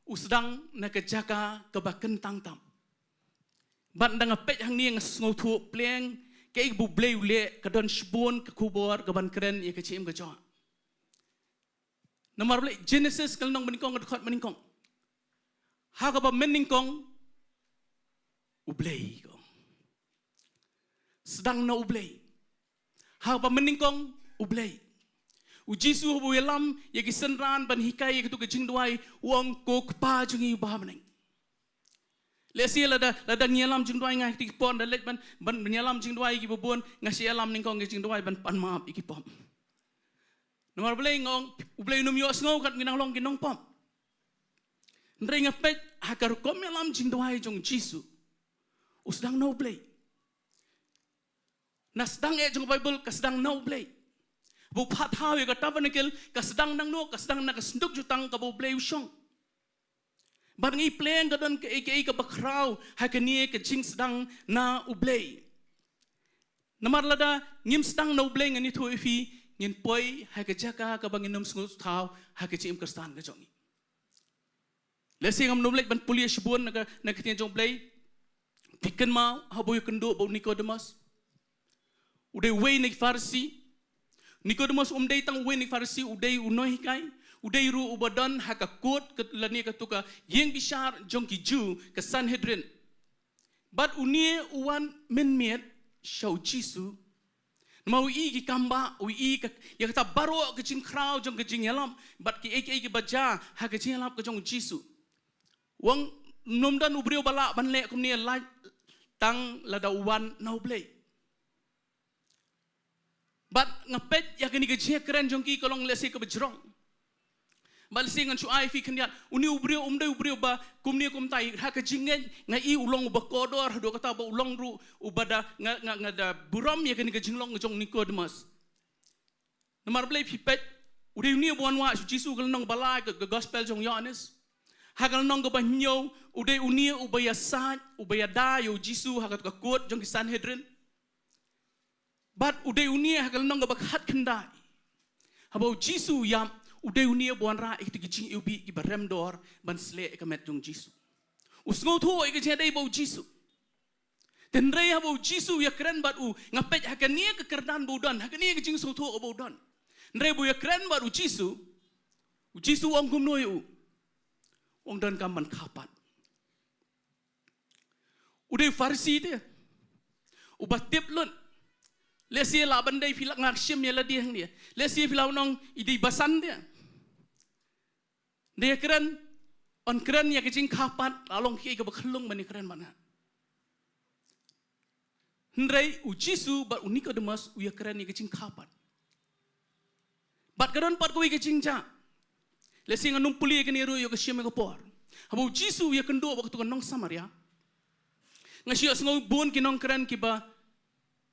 usdang na ke Jaka ke bakentang tam ban dang pet hang ni ngasngo thu pleng ke bu blei ule ke don shbon ke kubor ke ban kren ye ke chim ke jo nomor blei Genesis kal nong meningkong ke khot meningkong ha ka ba meningkong ublei ko sedang na ublei ha ba meningkong ublei ujisu bu yelam ye ki senran ban hikai ke tu ke Jingduwai wong ko kpa jungi ba meneng lesi lada nyelam Jingduwai ngai ti pon dalet ban nyelam Jingduwai ki bubun ngasi alam ningkong ke Jingduwai ban pan maap iki pom nomor blei ngong ublei num yo sngo kat nginang long ki nong pom ndrei ngapet hakar kom yelam Jingduwai jong jisu usdang no blei nasdang jong Bible kasdang no blei bu phat hawi ka tabernacle ka sedang nang no ka sedang na ka senduk jutang ka bu bleu syong bar ngi plan ka don ke ka bakrau ha ka nie ka jing sedang na ublei namar lada ngim sedang na ublei ngani thu fi ngin poi hai ke Jaka ka bangin nom sngu thau hai ke chim kristan ka jongi le sing am nom lek ban pulia shbun na ke tian jong play tiken mau haboy kendo bo Nicodemus udai wei ni farsi Nicodemus dei tang wei ni farsi udai unoi kai udai ru ubadan ha ka kot ke lani ka tuka yeng bishar jong ki ju ke Sanhedrin but unie uan menmiet shau Jisu mau i ki kamba i ka ya kata baro ke jing krau jong ke Jingiasyllok but ki ki baja ha ke Jingiasyllok ke jong Jisu wang nom dan ubrio bala ban le kum ni la tang lada uan nau play but ngapet ya ke ni ke je keren jong ki kolong lesi ke bejrong bal singan chu ai fi khniat uni ubrio umdai ubrio ba kumni kumtai ha ka jingen ngai ulong ba kodor do kata ba ulong ru ubada nga da buram ya kan ga jinglong jong Nicodemus namar play pipet udi uni bon wa Jisu gal nong bala ga gospel jong Yohanes ha gal nong ba nyo udi uni ubaya sa ubaya da yo Jisu ha ka kot jong Sanhedrin but udi uni ha gal nong ba khat khandai ha ba Jisu yam udai unia buan ra ikti gijing ubi ki barem dor ban sle ekamet jong Jisu usngo tho ik je dai bo Jisu ten rei ha bo Jisu ya keren bat u ngapet hakania ke kerdan bodan hakania ke jing so tho bodan rei bo ya keren bat u Jisu ong kum noi u ong dan kam man khapat udai farsi dia ubat tip lun lesi la bandai filak ngak syem ya la dia dia lesi filau nong idi basan dia dia keren on keren ya kecing kapat along ki ke bakhlung mani keren mana ndrei u Jisu ba u Nicodemus u ya keren ya kecing kapat bat kadon pat ko kecing ja lesi nganum puli ke ni ru yo ke syem ke por habu Jisu ya kendo ba tu nong Samaria ngasio sngo bon ki nong keren ki ba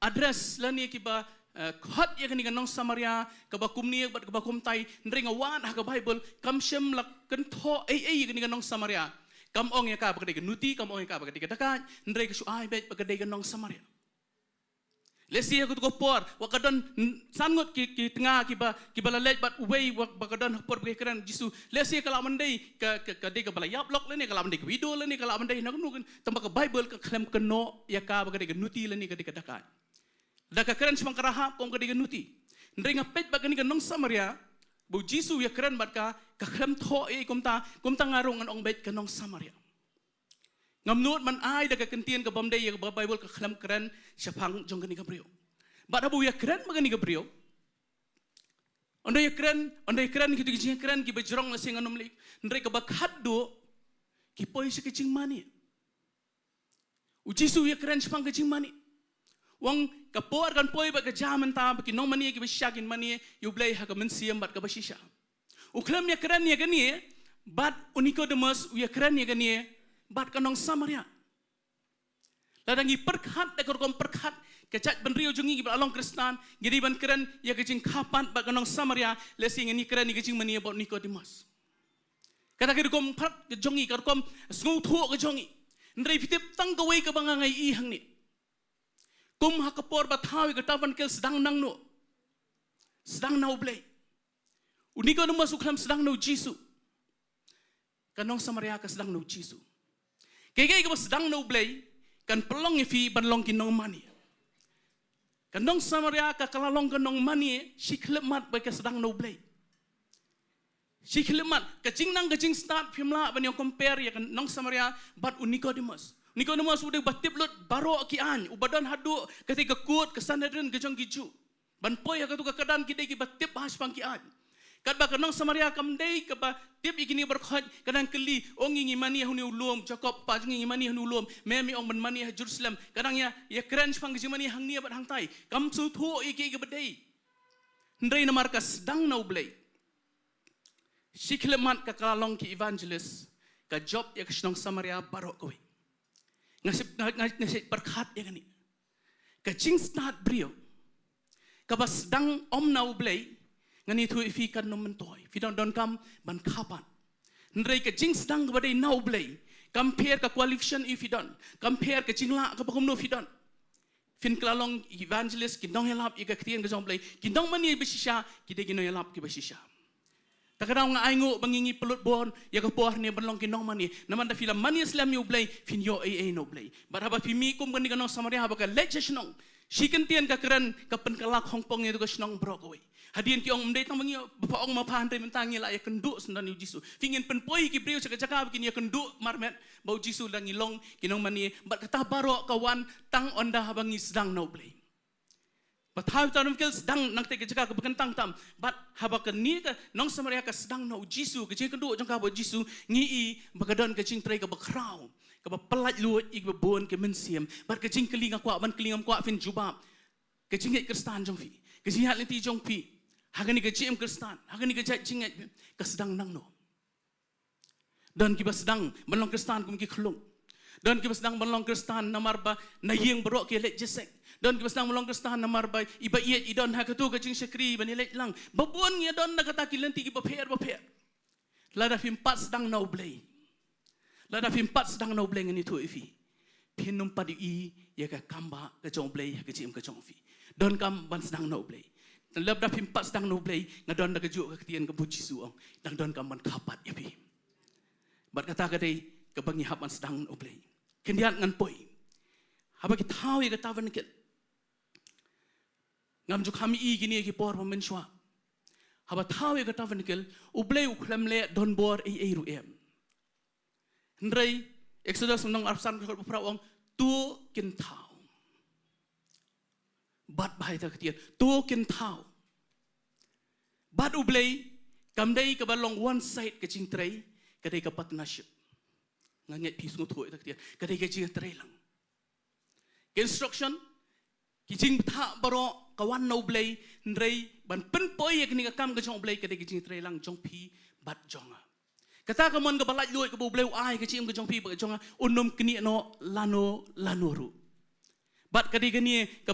address lani ki ba khot ya kani nong Samaria ka ba kumni ba ka ba kumtai ndring wan ha ka Bible kam shem lak kan tho ai kani nong Samaria kam ong ya ka ba ka nuti kam ong ya ka ba ka daka ndre ka su ai ba ka dai nong Samaria lesi ya ko por wa ka don sangot ki tengah ki ba lek bat way ba ka don por be kran Jisu lesi ka la mandai ka dai ka bala yap lok leni ka la mandai ka video leni ka la mandai na nu tamba ka Bible ka klem ka no ya ka ba ka dai nuti leni ka daka Daka keren semang karaha pom kadiga nuti. Ndring apet bagani ka nong Samaria, bo Jisu ya keren bat ka klem tho kumta ngarong an ong bet ka nong Samaria. Ngamnut man ai daga kentian ka bamdai ya ka Bible ka klem keren syapang jong kani ka brio. Bat abu ya keren bagani ka brio. Ondai keren kitu ki keren ki bejrong la sing anom lik. Ndre ka bakhat do ki poi se kicing mani. U Jisu ya keren syapang kicing mani. Wang kapor kan poi ba ka jaman ta ba ki nong mani ki besyakin mani yu blai ha ka mensiam bat ka basisha uklam ya keren ya gani bat Nicodemus ya keren ya gani bat ka nong Samaria ladangi perkhat da kom perkhat ka chat ben rio jungi ki along Kristan gidi ban keren ya ka jing kapan ba ka nong Samaria lesing ni keren ni ka jing mani about Nicodemus kata ki kom phat ka jongi ka kom sngu tho ka jongi ndrei fitip tang ka wei ka bangangai i hang ni kum hakapor bathawi katapan kel sedang nang no sedang nau blai uniko no masuk dalam sedang nau Jisu kanong Samaria ka sedang nau Jisu kege ka sedang nau blai kan pelong ifi banlong kinong mani kanong Samaria ka kalalong kanong mani siklemat ba ka sedang nau blai siklemat kacing nang kacing start pimla ban yang compare ya kanong Samaria bat Nicodemus Nicodemus udah batip lot baro ki an ubadan hadu ketika kuat Sanhedrin gejong giju ban poi ka tu ka kadan ki dei ki batip has pang ki an kat ba kanong Samaria kam dei ka ba tip ikini berkhat kadang keli ong ngi mani hunu ulum Jacob pa ngi mani hunu ulum memi ong ban mani Jerusalem kadang ya keren pang ki mani hang ni bat hang tai kam su tho iki ka bedei ndrei na markas dang nau blai siklemat ka kalalong ki evangelist ka job ya kanong Samaria baro ko ngasip berkat ya kan ni kacing start brio kabas dang om nau blai ngani tu ifi kan nom mentoi fi don kam ban kapan ndrei kacing stang badai nau blai compare ka qualification ifi don compare kacing la ka bakum no fi don fin kelalong evangelist kinong helap ika ketian ke jong play kinong mani besisha kita kinong helap ke besisha takadang nga aingo bangingi pelut bon ya ke poh ni belong kinong mani naman da film mani islam yu play fin yo no play baraba pimi kum kan kanong samaria ba ka lecture snong shikentian ka keren ka penkalak hongpong itu ka snong brokoi hadian ki ong mdai tang bangi bapa ong mapan re mentangi la ya kenduk sendan yu jisu fingin penpoi ki priu Jaka bikin ya kenduk marmet bau jisu lang ilong kinong mani bat kata barok kawan tang onda bangi sedang no play bat how tanum kil sedang nang te Jaka ke bekentang tam bat habakan ni ka nong samaria ka sedang no jisu ke kenduk jong ka bo jisu ngi bakadon ke cing trai ka bakrau ka pelat luot ik bon ke mensiam bat ke cing kelinga kwa ban kelingam kwa fin jubab ke cing kristan jong fi ke cing lenti jong pi hagani ke cim kristan hagani ke cing ke sedang nang no dan kita sedang melong kristan kum ki khlung dan kita sedang melong kristan namar ba nayeng berok ke lek jesek dan kita sedang melong kristan namar ba iba iet idon ha ketu ke cing sekri ban lek lang babon ngi don na kata ki lenti ki baper lada fim pat sedang no blay lada fim pat sedang no blay ngani tu ifi pinum padi i ya ka kamba ke jong blay ke cim ke jong fi don kam ban sedang no blay lab da fim pat sedang no blay ngadon da ke juk ke tian ke puji suong dang don kam ban kapat ya fi bat kata kadai kebangi hapan sedang oblay kendian ngan poi haba ki tahu ya kata van kel ngam juk kami i gini ki por pamenswa haba tahu ya kata van kel oblay uklam le don bor ei ru em ndrei exodus nong arsan ko prawong tu kin thau bat bai ta ketian tu kin thau bat oblay kamdai ke balong one side ke cing trai kadai ka partnership nganget pi sungu thoi tak dia kadai ka jing trailang construction ki jing tha baro kawan no blay ndrei ban pen poi ek ni ka kam ka jong blay kadai ka jing trailang jong pi bat jonga kata ka mon ka balaj luoi ka bo blay ai ka chim ka jong pi ba jonga unom kni no lano ru bat kadai ka ni ka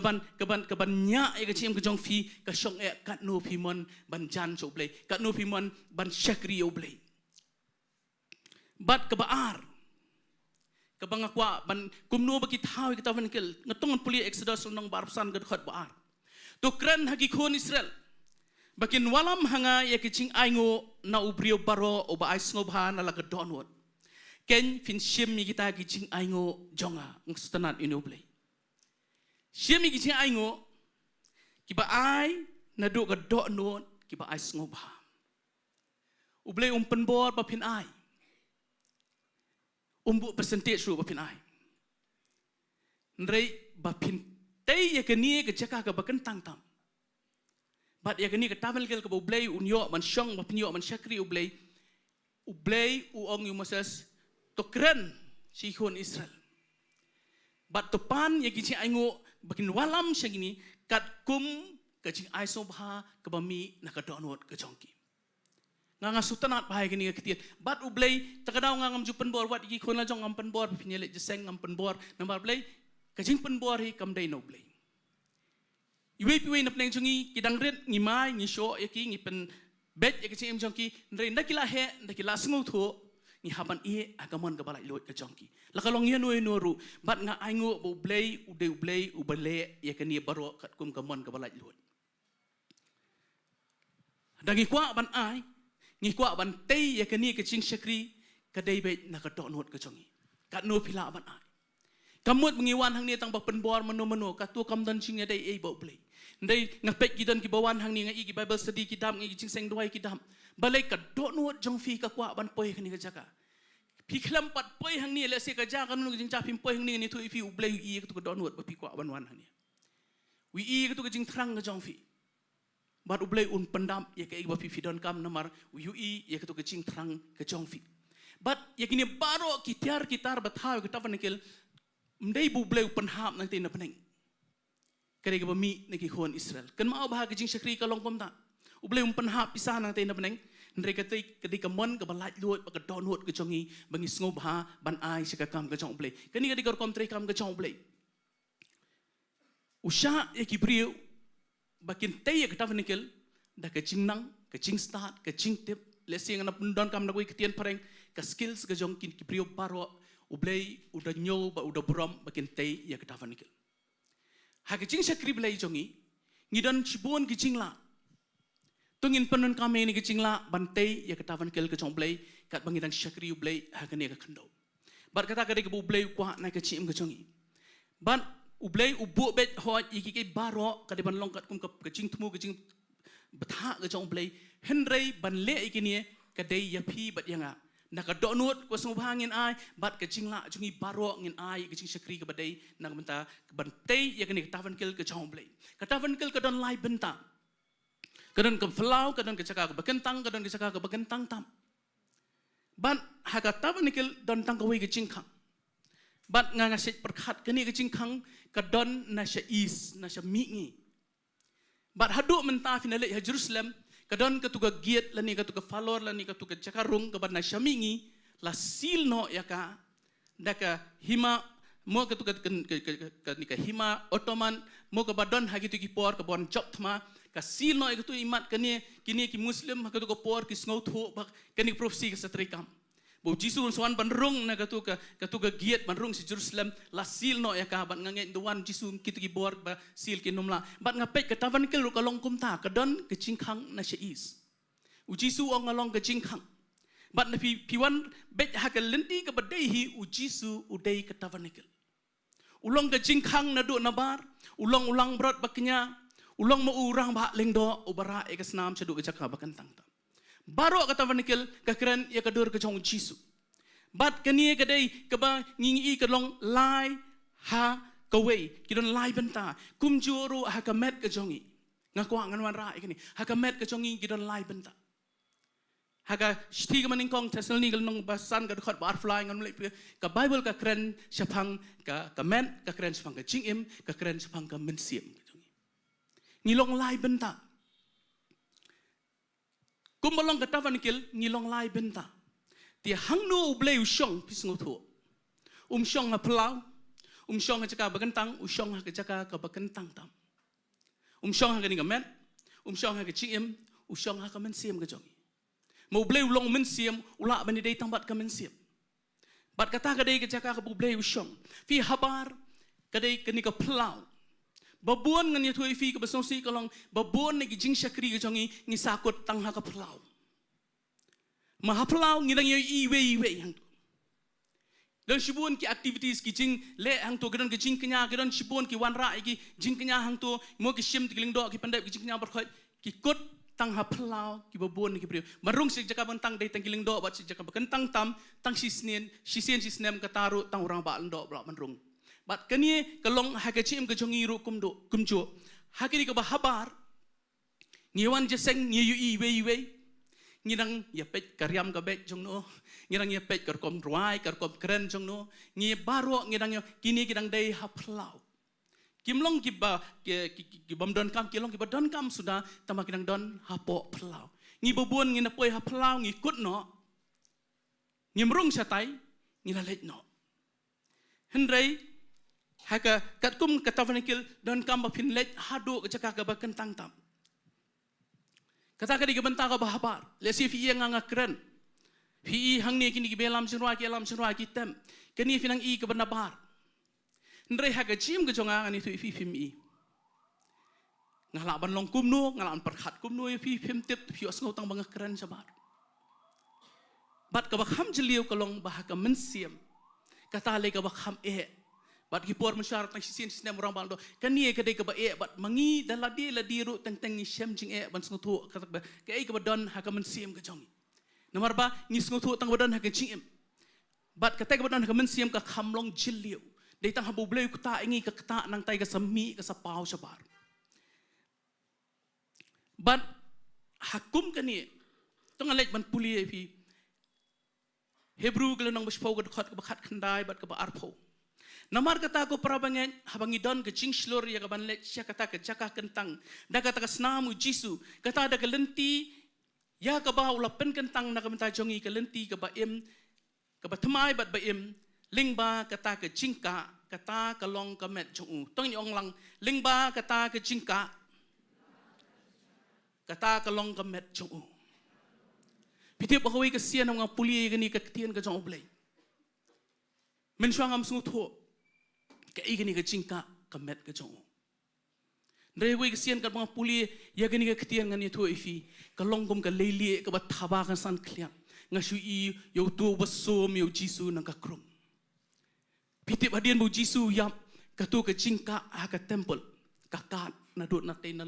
ban nya e ka chim ka jong pi ka shong e kat no pi mon ban jan cho blay kat no pi mon ban shakri o blay bat kebaar kebangakwa ban kumno bagi tahu kita venkel ngetong puli exodus nong barsan gad khat baar to kran hagi khon Israel bakin walam hanga ya kicing aingo na ubrio baro oba ais ngobha na laga donwot ken fin shemi kita kicing aingo jonga ngstanat inoblay shemi kicing aingo kiba ai na do ga donwot kiba ais ngobha ublay penbor papin ai umbu percentage ru bapin ai ndrei bapin tei ya keni ke Jaka ke bakentang tam bat ya keni ke tavel kel ke ublay unyo man shong bapin yo man shakri ublay uong yu moses to kren si khon Israel bat to pan ya kici aingo bakin walam shagini kat kum ke cing ai sobha ke bami na ka donot ke jongki nganga sutanat bahai kini ketian bat ublay takadaw ngam ju penbor wat iki khon la jong ngam penbor pinyele jeseng ngam penbor nambar blay kajing penbor hi kam dai no blay iwe piwe na pneng jungi kidang ret ngimai ngi sho yaki ngi pen bet yaki chim jongki ndre ndakila he ndakila sngu tho ngi haban e agamon ka balai lot ka jongki lakalong ye no ru bat nga aingo bo blay ublay ubale yakani baro kat kum kamon ka balai lot dangi kwa ban ai ngi kwa ban tei ya kani ke ching shakri ka dei be na ka donot ka chongi ka no phila ban ai kamut mengiwan hang ni tang ba penbor meno ka tu kam dan ching ya dei e bo play ndai ngapek ki dan ki bawan hang ni ngai ki bible study ki dam ngi ching seng doi ki dam balai ka donot jong fi ka kwa ban poi kani ka Jaka phiklam pat poi hang ni le se ka ja kan nu jing cha phim poi hang ni tu fi ublai i ka tu ka donot ba pi kwa ban wan hang ni wi i ka tu ka jing thrang ka jong fi bat ublay pendam ya ke iba fi don kam namar ui ya ke to ke ching thrang ke chong fi bat ya kini baro kitar bathaw ke tapan kel mdei bu blay penham nang tin na peneng kare ke bami ne ki khon Israel kan mau bah ke jing shakri ka long pom ta ublay penhap pisah nang tin na peneng ndre ke tai ke di kamon ke balaj luot ke donot ke chongi bangi sngob ha ban ai se ka kam ke chong ublay kani ke di kom tre kam ke chong ublay usha ya ki brio bakin tei ke tavan kel da ke jingnang ke jing start ke jing tip lesing na pundon kam na koi ketian pareng ka skills ke jong kin ki prio paro ublay uda nyo ba uda brom bakin tei ya ke tavan kel hak jing syakri belai jongi ngidon cibon ke jing la tungin penun kami ni ke jing la bantai ya ketavan kel ke jong belai kat bangidang syakri belai hak ni ke kendo bat kata kade ke belai kwa na ke cim ke jongi bat ublay ubu bet hot iki ke baro kade ban long kat kum ke jing tmu ke jing betha ke jong belai henrei ban le iki ni kade ya phi bat yanga nak dok nut ko sung bangin ai bat ke jing la jungi baro ngin ai ke jing syakri ke badai nak benta bantai ya kini ketavan kel ke jong belai ketavan kel ke don lai benta kadon ke flau kadon ke cakak ke bekentang kadon ke cakak ke bekentang tam ban haka tavan kel don tang ke ke jing khang bat ngasit perkhat kini ke jing khang kadon na sya is na sya mingi bat haduk menta finale ha Jerusalem kadon ketuga giat lani ketuga falor lani ketuga cakarung keban na sya mingi la sil no yaka daka hima mo ketuga ke hima Ottoman mo ke badon ha gitu ki por ke bon job thma ka sil no ketu imat kini ki muslim ha ketuga por ki sngo tho bak kini profesi ke satrikam Bo Jisu soan bandrung na katuga giat bandrung si Jerusalem la sil no ya ka ban nganget duan Jisu kitu ki bor ba sil ki numla bat ngapet katavan kel ru kalong kumta kadon ke jingkhang na is u Jisu ong along ke jingkhang bat na piwan bet hakal lenti ke badai hi u Jisu udai katavan kel ulong ke jingkhang na du na bar ulang brot baknya ulong mo urang ba lengdo ubara e kasnam sedu ke Jaka bakantang Baro kata vanikil kakran ya kadur ke jong Jisu. Bat kani kadai keba ngingi kalong lai ha kawai kidon lai benta kumjuru ha kamet ke jongi. Ngakwa nganwan ra ikani ha kamet ke jongi kidon lai benta. Haga shti ka maningkong Thessaloniki nong basan ka khot bar fly ngan mulai ka Bible ka kren syapang ka kamet ka kren syapang ka jingim ka kren syapang ka mensiam ke jongi. Ngilong lai benta. Kumbalong katavan kil ngilong lai benta. Dia hangnu ublay usyong pisngutu. Syong ha pelau. Syong ha caka bakentang. Syong ha caka ka bakentang tam. Syong ha kani kamet. Syong ha keciem. Syong ha ka mensiam ke jongi. Mau ublay ulong mensiam. Ulak bani day tambat ka mensiam. Bat kata kadai ke caka ka ublay usyong. Fi habar kadai kani ka pelau. Babuan ngan ya tuai fi ke besongsi kalong babuan ni jing syakri ke jongi ni sakut tang ha ka pelau. Maha pelau ngidang ya iwe hang tu. Dan shibun ki activities ki jing le hang tu gedon ke jing kenya gedon shibun ki wan ra ki jing kenya hang tu mo ki shim ti lingdo ki pandai ki jing kenya berkhoi ki kot tang ha pelau ki babuan ni ki priu. Marung si Jaka bentang dai tang ki lingdo bat si Jaka bekentang tam tang sisnen sisnem kataru tang orang ba lendo bla marung. Bat kani kalong hakachim ke jongi ru kumjo hakini ke bahabar ngiwan jeseng ngi iwe ngirang ya pet karyam ka bet jongno ngirang ya pet karkom ruai karkom keren jongno ngi baro ngirang yo kini kidang dai haplau kimlong ki bamdon kam kilong ki badon kam sudah tama kidang don hapo plau ngi bobon ngi napoi haplau ngi kutno ngi mrung satai ngi lalet no hendrai haka katkum katavanekil don kamba pinlet hadu ke Jaka ka bakentang tam kata ka di benta ka bahabar lesi fi yang ngakren fi hangne kini ki belam sinwa ki tem kini finang i ke benabar ndre haka jim ke jonga ani tu fi fim i ngala ban long kumno ngala an perkhat kumno fi fim tip fi osngau tang bangakren sabar bat ka bakham jeliu kalong bahaka mensiam kata le ka bakham Bat kipor masyarakat tang sisin sinem orang baldo kani kedai ke bae bat mangi daladi ru tang ni syam jing ban sngutu kata ke ai ke badon ha ka mensiam ke jongi nomor ba ngi sngutu tang badon ha ke jing bat kata ke badon ha ka mensiam ka khamlong jiliu dei tang habu bleu ku ta ingi ka kata nang tai ka sami ka sapau sabar bat hakum kani tong alek ban puli fi Hebrew gelonong bespau ke dekat ke bakat khandai bat ke ba arpo Namar kata ko parabangen habangidon ke jingslor ya kaban le sia kata ke Jaka kentang da kata ke snamu Jisu kata ada ke lenti ya ka ba ula pen kentang na kamenta jongi ke lenti ke baim ke batmai bat baim lingba kata ke jingka kata ke long ke met jongu tong ni onglang lingba kata ke jingka kata ke long ke met jongu pitip bahawi ke sian ngam puli ke ni ke tien ke jong oblei mensuangam sungutho ke igini ke jingka kemet ke jongu Rewe kesian kat mga puli ya gani ka ketian ngani tu ifi kalong gum ka leili ka bathaba kan san kliak ngasui yo tu basom yo jisu nang ka krum pitip hadian bu jisu yap ka tu ka cingka ha ka temple ka kat na dut na te na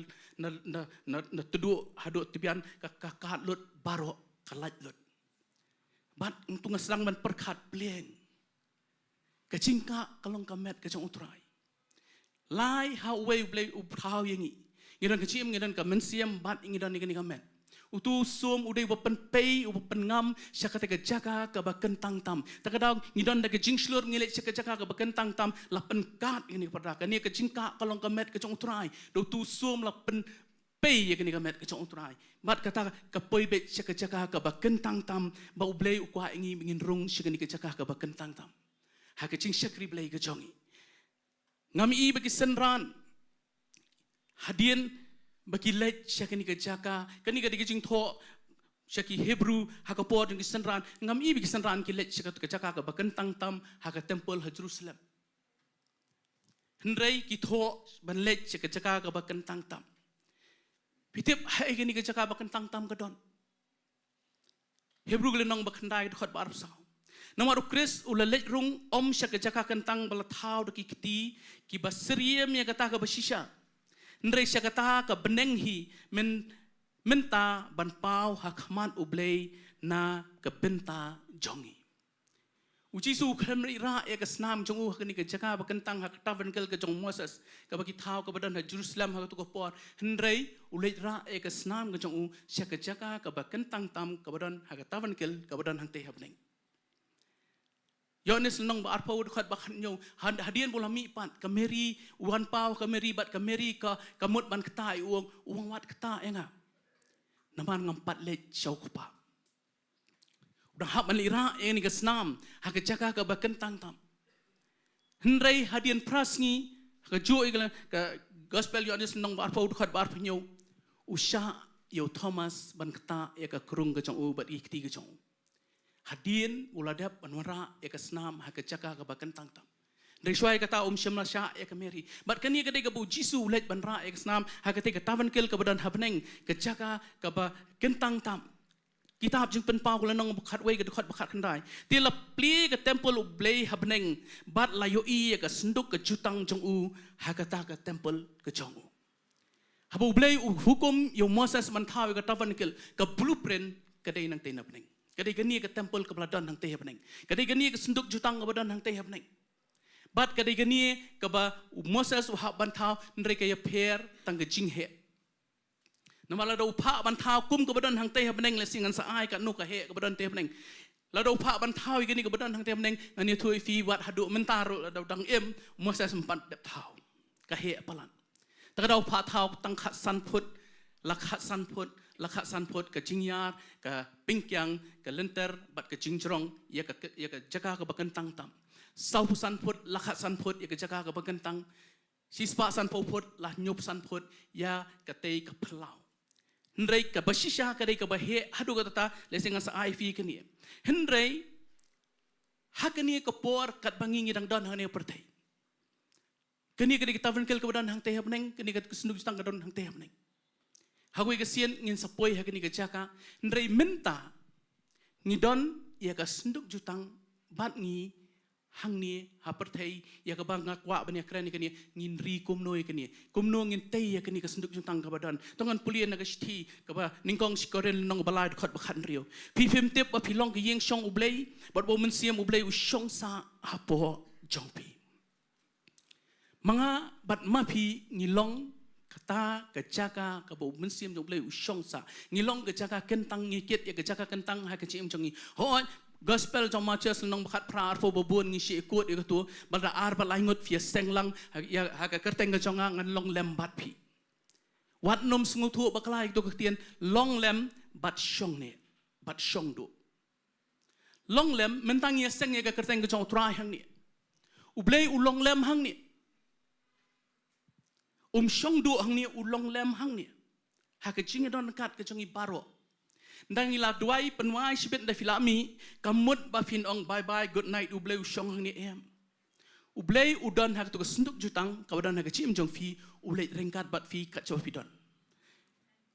tedu hadut tibian ka kat lut baro ka laj lut bat untung serang man perkat pleng ka cingka kalong ka met ka jong utrai lai how way play how yangi ngidan ka chim ngidan ka mensiam bat ngidan ni ka met utu som udai wapen pay wapen ngam syakata ka jaka ka ba kentang tam takadaw ngidan da ka jingslur ngile syaka jaka ka ba kentang tam lapen kat ini pada ka ni ka jingka kalong ka met ka jong utrai do tu som lapen pay ya ka met ka jong utrai bat kata ka poi bet syaka jaka ka ba kentang tam ba ublay ukwa ingi mingin rung syaka ni ka jaka ka ba kentang tam ha ka jing syakri blay ka jongi ngami bagi senran hadian bagi lej syakani ke jaka kani ka digijing tho syaki hebrew hakapor dengan senran ngami bagi senran ki lej syaka ke jaka ka bakentang tam haka temple ha Jerusalem hendrai ki tho ban lej syaka jaka ka bakentang tam pitip hai kani ke jaka bakentang tam ka don hebrew glenong bakandai khot bar sao Nama Kris ula lej rung syaka jaka kentang balatau deki kiti ki basriem ya kata ka basisha. Ndrei syaka kata ka benenghi menta ban pau hakman ublei na ka Bynta jongi. Uji su khamri ra ya ka snam jongu hakni ka jaka ba kentang hak tavan kel ka jong Moses ka baki thau ka badan ha Jerusalem ha tu ko por. Ndrei ulej ra ya ka snam ka jongu syaka jaka ka ba kentang tam ka badan ha ka tavan kel ka badan hang te habneng. Yohanes nong ba arpau dekat bakan nyo hadian bola mi pat kameri uan pau kameri bat kameri ka kamut ban ketai uang wat keta enga naman ngampat le syau kupa udah hak malira ini ke senam hak jaka ka bakentang tam hendrai hadian prasngi ka jo igla ka gospel Yohanes nong ba arpau dekat ba arpau nyo usha yo Thomas ban keta ya ka kerung ke jong bat ikti ke jong Hadian uladap anwara ya kesnam hak jaka ka bakentang tam. Dari suai kata syamla sya ya kemeri. Bat kani ka dei ka bu Jisu let banra ya kesnam hak te ka tavan kel ka badan habneng ka jaka ka bakentang tam. Kitab jing pen pau la nong bakhat wei ka dekat bakhat kendai. Ti la pli ka temple ublei habneng bat la yo i ya ka senduk ka jutang jong u hak ta ka temple ka jong u. Habu ublei hukum yo Moses man thau ka tavan kel ka blueprint ka dei nang te nabneng. Kadai gani ke temple ke beladan hang teh habneng. Kadai gani ke senduk jutang ke badan hang teh habneng. Bat kadai gani ke ba Moses uhak bantau ndrei ke per tang ke jinghe. Nama la do upha bantau kum ke badan hang teh habneng le singan sa ai ka nu ka he ke badan teh habneng. La do upha bantau gani ke badan hang teh habneng ngani thui fi wat hadu mentar la do dang em Moses empat dep tau. Ka he palan. Tak ada upha tau tang khat san put lakhat san put lakhat sanpot ke jingyar ke pingkyang ke lenter bat ke jingjrong ya ke jaka ke bakentang tam sau sanpot lakhat sanpot ya ke jaka ke bakentang sispa sanpot lah nyup sanpot ya ke tei ke pelau hendrei ke basisha ke dei ke bahe hadu ke tata lesengan sa iv ke ni hendrei hakani ke por kat bangi ngidang don hane pertai keni ke dei tavan kel ke badan hang teh habneng keni ke senduk stang ke don hang teh habneng Hagui kesian ngin sapoi hakini ke jaka ndrei minta ngidon ya ka senduk jutang bat ngi hangne haperthei ya ka bang ngakwa bani kran ni ngin ri kumno ngin tei ya kini ka senduk jutang ka badan tongan pulien na ka shthi ka ba ningkong sikoren nong balai khot bakhan rio phim tip ba philong ke yeng shong ublei bat bo men siam ublei u shong sa hapo jongpi mga bat mapi ngilong kata kejaka ke bau mensim jong boleh usong sa ngilong kejaka kentang ngikit ya kejaka kentang ha kecim jongi hoi gospel jong macha senong bakhat pra arfo bobon ngi ikut ya tu bala arba laingut fia senglang ya ha ka kerteng jonga ngan long lem bat pi wat nom sngu thu baklai tu ketien long lem bat shong ne bat shong do long lem mentang ya seng ya ka kerteng jong trai hang ni ublei ulong lem hang ni shong du hang ni ulong lem hang ni ha ke jingi don kat ke jongi baro ndang ila duai penwai sibet da filami kamut ba fin ong bye bye good night ubleu shong hang ni em Ublay udon hak tu ke senduk jutang, kawadan hak cim jong fi, ublay rengkat bat fi kat jawab pidon.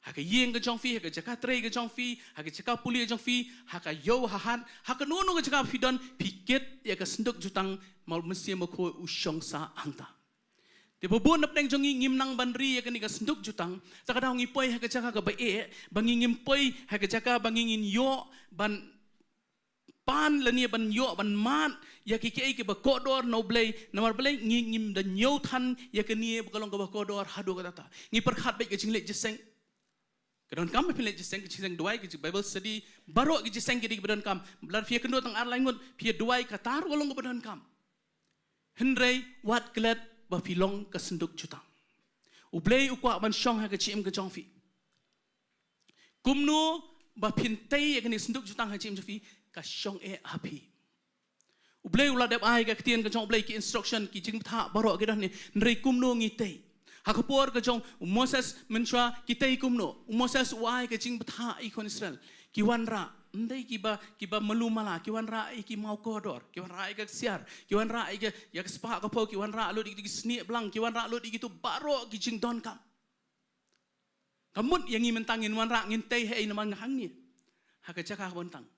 Hak yeng ke jong fi, hak jaka trei ke jong fi, hak jaka puli ke jong fi, hak yo hahan, hak nunu ke jaka pidon, pikit ya ke senduk jutang mal mesti makoi usyong sa angta. Di bobon nap neng jongi ngim nang bandri ya ke ni ke senduk jutang, tak ada ngi poi hak jaka ke bae, bangi ngim poi hak jaka bangi ngin yo ban pan lania ban yo ban mat ya ki ke ba kodor no blay namar blay ngim dan nyo than ya ke ni bakalong ke ba kodor hadu ka tata ngi perkhat baik ke jinglek jeseng kedon kam pilih jeseng ke jeseng duai ke Bible study baro ke jeseng ke di bedon kam blar fia kendo tang ar langut fia duai ka tar golong ke bedon kam hendrei wat klet ba filong ke senduk jutang ublay ukwa ban syong ha ke chim ke jong fi kumno ba pintai ya ke ni senduk jutang ha chim fi ka syong happy ublay ula dep ai ka ktien ka jong ublay ki instruction ki jing tha baro ke dah ni nrei kumno ngitei hakapor ka jong Moses menchwa kitei kumno Moses uai ka jing tha ikon Israel ki wanra ndai ki ba malumala ki wanra ki mau kodor ki wanra ka siar ki wanra ka ya spa ka po ki wanra lo di sni blang ki wanra lo di gitu baro ki jing don kam kamut yang mentangin wanra ngintei hei namang hangne haka jaka bontang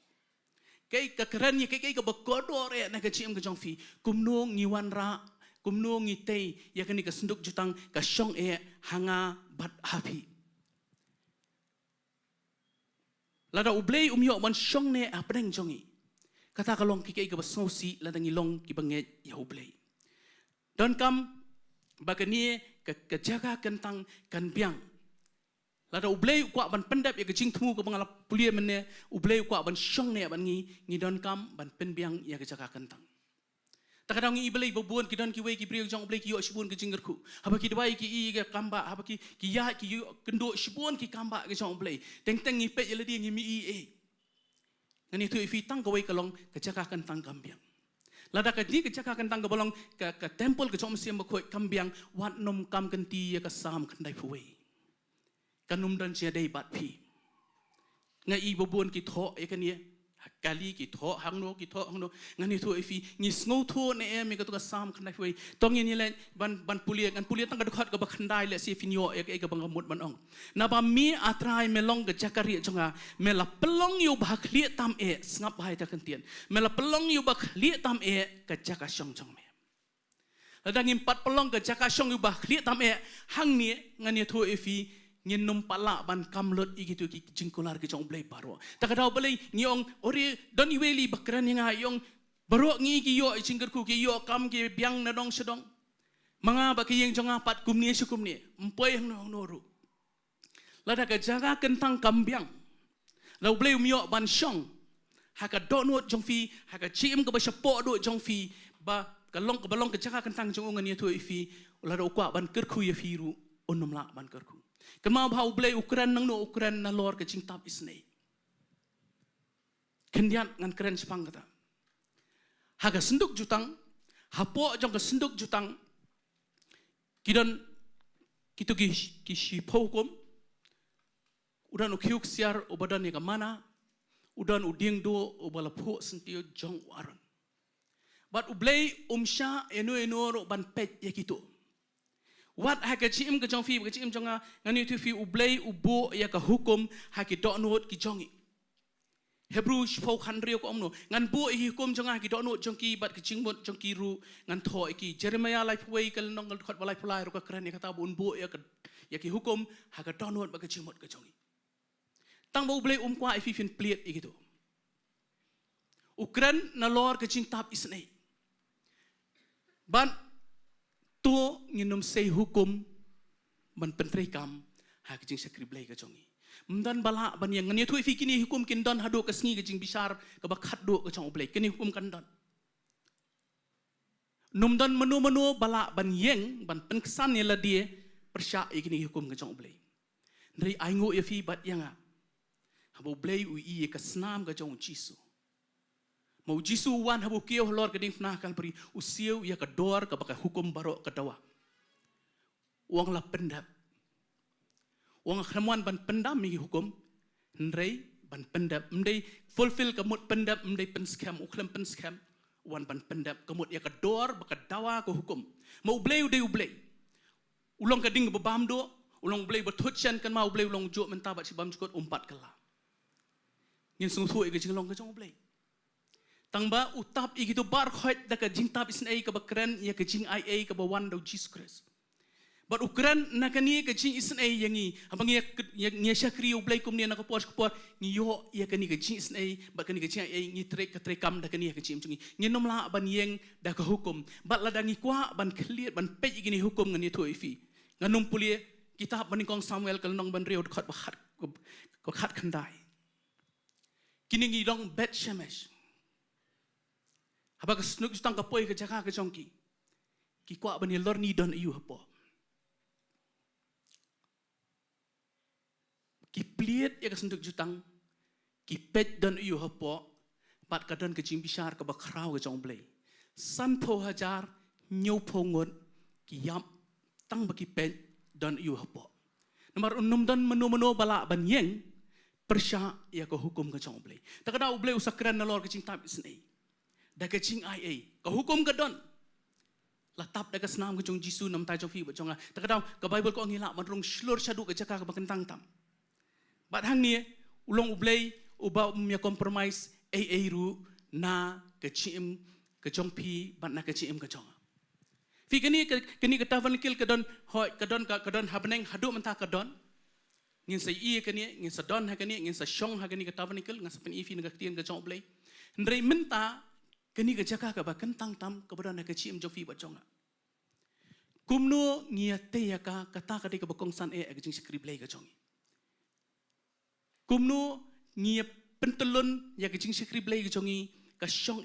kay kekeren ye kay ka bakodor ya na kacim ka jong fi kumno ngiwan ra kumno ngitei ya kani ka senduk jutang ka syong hanga bat happy lada ublay umyo man syong ne apdeng jongi kata kalong kay ka basnosi lada ngilong ki banget ya ublay don kam bagani ka jaga kentang kan biang lada ublay ukwa ban pendap ya kecing temu ke bangalap pulia mene ublay ukwa ban syong ne ban ngi don kam ban penbiang ya kejaka kentang takadang ngi iblay bobuan ki don ki we ki brio jong ublay ki yo shibun ke jingerku haba ki dwai ki i ke kamba haba ki ya ki yo kendo shibun ki kamba ke jong ublay teng teng ngi pe yele di ngi mi i ngani tu ifi tang ke we kalong kejaka kentang kambiang lada ka di kejaka kentang ke bolong ke temple ke jong siam ko kambiang wat nom kam kenti ya ka sam kendai fuwe kanum dan sia dei bat pi ngai bobon ki tho e kan ye kali ki tho hangno ngani tu ifi ngi sngo tho ne me ka to ka sam khnai foi tong ni le ban pulia kan pulia tang ka dokhat ka ba khandai le si finyo e ka bang mut man ong na ba mi atrai me long ka jakari chonga me la pelong yu ba khli tam e ngap hai ta kan tien me la pelong yu ba khli tam e ka jaka syong chong me ladang impat pelong ka jaka syong yu ba khli tam e hang ni ngani tu ifi ngin num pala ban kamlot igitu ki jingkular ki jong blay baro takadaw balay ngiong ori don iweli bakran nga yong baro ngi ki yo jingger ku ki yo kam ki biang na dong sedong mga ba ki yeng jong apat kumni sukumni empoy no noru lada ka jaga kentang kambiang law blay umyo ban syong haka donut jong fi haka chim ka ba syapo do jong fi ba kalong ka balong ka jaga kentang jong ungan ye tu ifi lada ukwa ban kerku ye firu onum la ban kerku kemau bau blay ukuran nang no ukuran na lor ke cingtap isnei kendian ngan keren sepang kata haga senduk jutang hapo jong ke senduk jutang kidon kitu ki si pokom udan ukiuk siar ubadan ni kamana udan Diengdoh ubala po sentio jong waran bat ublay umsha eno ban pet ya kitu wat haka chim ke jong fi ke chim jonga ngani tu fi ublay ubo ya ka hukum haki donot ki jongi Hebrew shpo khandrio ko omno ngan bo hi hukum jonga ki donot jongki bat ki chingmot jongki ru ngan tho ki Jeremiah life way kal nongal khat balai pulai ro ka kran ya kata bun bo ya ki hukum haka donot ba ka chingmot ka jongi tang bo ublay kwa fi fin pliet igitu ukran na lor ke chingtap isnei ban tu nginum sei hukum ban pentrei kam ha kijing sakriblai ka jongi mdan bala ban yang ngani tu fi kini hukum kin don hado ka sngi kijing bisar ka bakhat do ka jong blai kini hukum kan don num don menu bala ban yeng ban penkesan ya la dia persya kini hukum ka jong blai ndri aingo ya fi bat yanga habo blai u i ka snam ka jong jisu mau jisu wan habu kio lor keding fnah kal peri usiu ya kedor ka baka hukum baro kedawa uang la pendap uang khramuan ban pendam mi hukum ndrei ban pendap ndei fulfill ka mut pendap ndei pen scam uklam pen scam wan ban pendap kemut ya kedor bakadawa ko hukum mau blay uday ublay ulong kading babam do ulong blay bertuchan kan mau blay ulong jo mentabat si bam cukut umpat kala ngin sung thu ke jinglong ke jong blay tangba utap igitu bar khoit da ka jingtab isnai ka bakran ya ke jing ai ka bawan do Jesus Christ but ukran nakani ke jing isnai yangi abang ya syakri ublay kum ni nak puas ngiyo ya kani ke jing isnai ba kani ke jing ai ngi trek ka trekam da kani ke jing chungi nginom la ban yeng da ka hukum bat la dangi kwa ban clear ban pe igini hukum ngani thu ifi nganum pulie kitab banikong Samuel kal nong ban reu khat ba khat khandai kini ngi dong bet shemesh habak snuk justang ka poi ke Jaka ke jongki ki kwa bani lor ni don iu hapo ki pliet ya ka senduk jutang ki pet don iu hapo bat ka don ke jing bishar ka ba khrau ke jong blay san pho hajar nyau pho ngot ki yam tang ba ki pet don iu hapo nomor unum don menu bala ban yeng persya ya ka hukum ke jong blay takada ublay usakran na lor ke jing tab isnei da ke jing ai ka hukum ka don latap da ka snam ke jong jisu nam tai jong fi ba jong takada ka bible ko ngila man rong shlur shadu ke Jaka ka bakentang tam bat hang ni ulong ublay uba mya compromise ru na ke chim ke jong pi bat na ke chim ke jong fi kini ka tavan kil ka don hoi ka don habneng hadu menta ka don ngin sa i ka ni ngin sa don ha ka ni ngin sa shong ha ka ni ka tavan kil ngas pen i fi na ka tien ka jong ublay ndrei menta kini ke Jaka ka ba kentang tam ka ba na ke chim jong fi ba jong kumno ngia te ya ka kata ka de ka bakong san ka jing skrip lay ka jong kumno ngia pentelun ya ke jing skrip lay ka jongi ka shong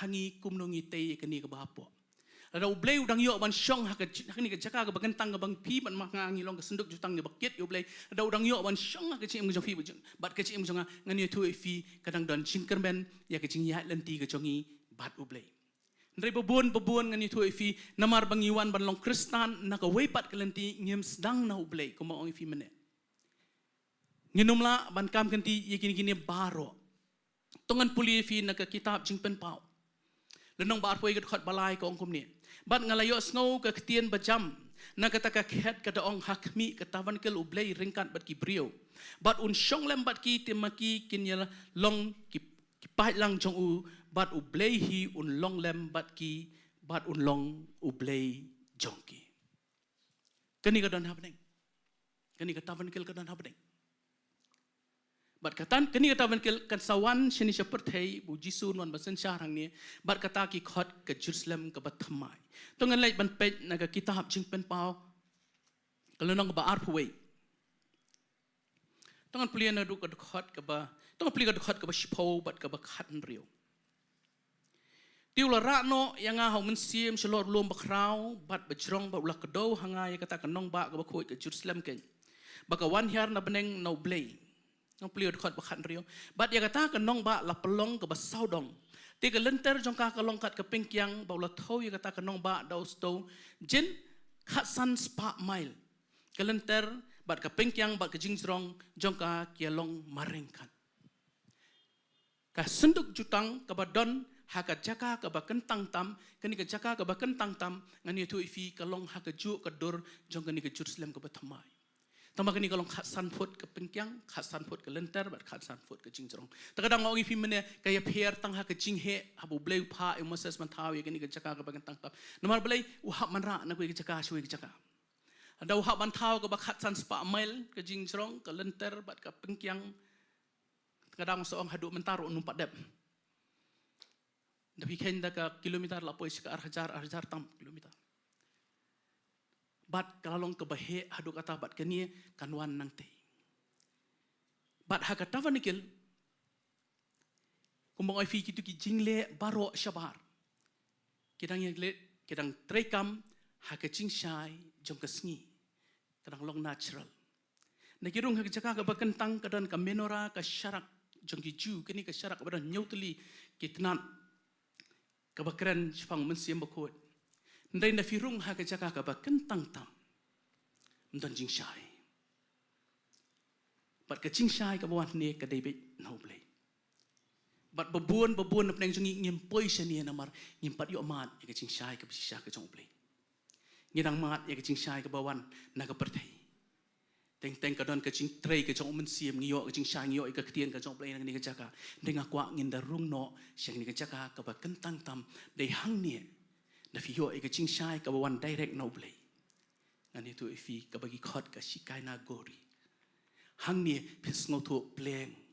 hangi kumno ngi te ka ni ka ba hapo ada ublay udang yo ban shong ha ka ni ka Jaka ka ba kentang ka bang pi ban mak ngi long ka senduk jutang ni bakit yo ublay ada udang yo ban shong ha ka chim jong fi ba jong bat ka chim jong ngani tu fi kadang don chingkermen ya ke jing ya lenti ka jongi bat ublay ndrei babon ngani thu ifi namar bangiwan ban long kristan na ka weipat kalenti ngem sedang na ublay ko maong ifi mene nginumla ban kam kanti yakini baro tongan puli ifi na ka kitab jingpen pau lenong bar poi gat balai ko ongkum ni bat ngalayo sngo ka ktien bajam na kata ka khet ka ong hakmi ka tavan kel ublay ringkat bat ki brio bat un shong lem bat ki temaki kinya long ki pai lang jong u bat ublay hi un long lem bat ki bat un long ublay jongki kani ka don happening kani ka tavan kel ka don happening bat katan kani ka tavan kel kan sawan shini shaperthei bu jisu non basen syarang ni bat kata ki khot ke Jerusalem ka bathamai tongan lai ban pet na ka kitab jingpen pau kalonong ba arpway tongan plian na du ka khot ka ba tongan pli ka khot ka ba shipo bat ka ba khan rio tiula rakno yang hau mensim selor lom bakrau bat bejrong ba ulak kedo hanga ya kata kanong ba ka bakoi ke Jerusalem ken baka wan hiar na beneng no blay no plio khot bakhan rio bat ya kata kanong ba la pelong ke basaudong ti ke lenter jong ka longkat ke pengkyang ba ula thau ya kata kanong ba dau sto jin khatsan spa mile ke lenter bat ke pengkyang bat ke jingrong jong ka kialong marengkan ka senduk jutang ka badon haka Jaka ka ba kentang tam kani ka Jaka ka ba kentang tam ngani tu ifi kalong haka ju ka dur jong kani ka Jerusalem ka bathamai tama kani kalong khatsan phut ka pengkyang khatsan phut ka lenter bat khatsan phut ka jingrong takadang ngong ifi mene kaya pher tang haka jinghe habu bleu pha moses man thaw ya kani ka Jaka ka ba kentang tam nomar blai uhap man ra na ku ka Jaka shwe ka Jaka ada uhap man thaw ka ba khatsan spa mile ka jingrong ka lenter bat ka pengkyang kadang soong hadu mentaro numpat dep Tapi kenda ka kilometer lapoi sika arhajar tam kilometer. Bat kalong ke bahe hadu kata bat kenie kanwan nang te. Bat hakata vanikil kumbang ai fi kitu ki jingle baro shabar. Kidang yegle kidang trekam haka jingshai jong ka Sngi. Kadang long natural. Nakirung haka Jaka ka bakentang kadan ka menora ka syarak jong ki ju kini ka syarak badan nyautli kitnan kabakran spang mensiam bakot ndai na firung ha ka Jaka ka bakentang tam mdan jingshai bat ka jingshai ka bawan ne ka debit no blay But babun na penang jungi ngim poi seni namar ngim pat yo mat ya kecing syai ke bisya ke jong play. Ngidang mat ya kecing syai ke bawan na ke pertai. Teng kadon kecing tray ke jong mensiam ngiyo kecing syai ngiyo ke ketien ke jong play nang ni ke jaka. Deng akwa ngin darung no syang ni ke jaka ke ba kentang tam dei hangne. Na fi yo ke kecing syai ke bawan direct no play. Ngan itu ifi ke bagi khot ke sikai na gori. Hangne pis ngotu pleng.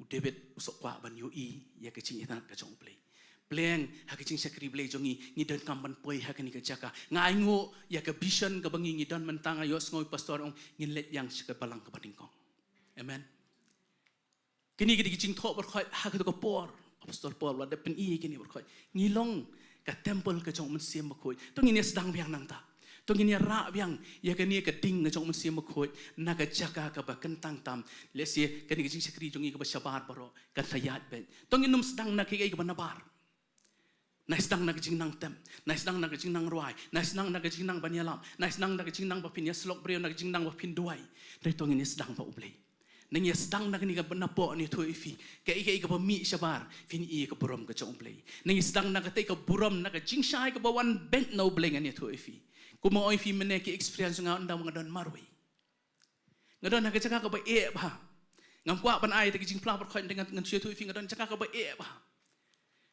David usok kwa ban yui ya kecing itan ka jong play pleng ha kecing sakri play jongi ni dan kamban poi ha kani ka jaka ngai ngo ya ka vision ka bangi ni dan mentang ayo ngoi pastor ong nginlet yang sika balang ka paningkong amen kini gidi kecing thok ber khoi ha ka ko por apostol paul wa da pen i kini ber khoi ngilong ka temple ka jong men siam khoi to ngini sedang biang nang ta to ngini ra biang ya kani ka ding ka jong men siam khoi na ka jaka ka ba kentang tam lesie kani kecing sakri jongi ka ba sabar baro ka sayat ben to nginum sedang na ki ka ba nabar na sedang na kecing nang tem na sedang na kecing nang ruai na sedang na kecing nang banyalam na sedang na kecing nang ba Jingiasyllok breu na kecing nang ba Jingduwai dai to ngini sedang ba ublei nang ya sedang na kani ka benapo ni to ifi ka ika ba mi sabar fin i ka burom ka jong ublei nang sedang na ka te ka burom na ka jingshai ka ba wan bent no ublei ngani to ifi kuma oi fi mene ki experience nga ndam ngadon marwi ngadon ha ka jaka ka ba e ba ngam kwa ban ai te ki jing pla ba khoi dengan ngan tu ifi ngadon jaka ka ba e ba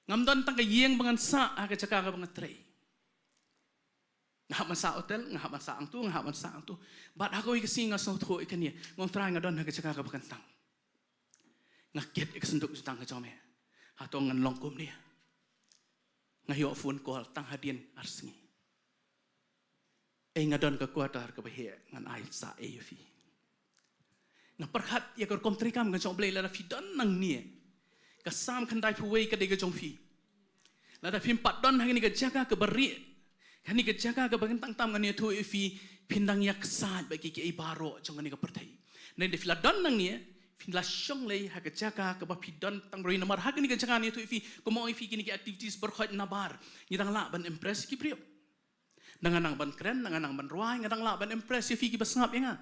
ngam don tang ka yeng bangan sa ha ka jaka ka bangan trei ngah masa hotel ngah masa ang tu bat ha ko i singa so tho ikani ngom try ngadon ha ka jaka ka bakan tang ngah ket ik senduk tang ka jome ha to ngan longkum ni ngah yo phone call tang hadien arsngi ngadon ka kuatar ka bahe ngan ai sa fi na perhat ya kor kom trikam ngan jong blei la fi don nang ni ka sam khan dai phuwei ka de ka jong fi la da phim pat don hang ni ka jaka ka bari hani ka jaka ka bagan tang tam ngan ni thu fi pindang yak sa ba ki ki baro jong ni ka pertai nei de fi la don nang ni fin la shong lei ha ka jaka ka ba fi don tang roi namar ha ni ka jaka ni thu fi ko mo fi ki ni activities berkhot nabar ni dang la ban impress ki priyo nanganang ban keren nanganang ban ruai ngadang la ban impress fi ki basngap ya nga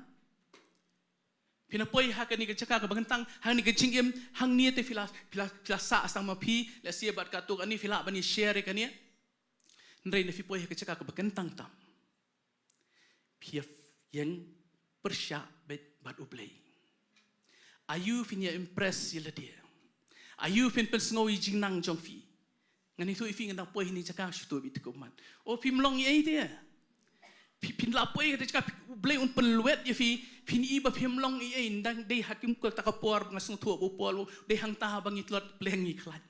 pinapoi ha ka ni ka jaka ka bagantang hang ni ka jingim hang ni te fila sa asang mapi la sia bat ka tu ani fila bani share ka ni ndrei na fi poi ha ka jaka ka bagantang tam piaf yang persya bet bat ublei ayu finya impress yela dia ayu fin pen sngowi jingnang jong fi ngani tu ifi ngana poi ni jaka shutu bit kuman o pim long ye dia pin la poi ka jaka ublei un peluet ye fi pin i ba pim long ye ndang dei hakim ko ta ka por ngasung tu bo pol dei hang ta bang itlot pleng ni klan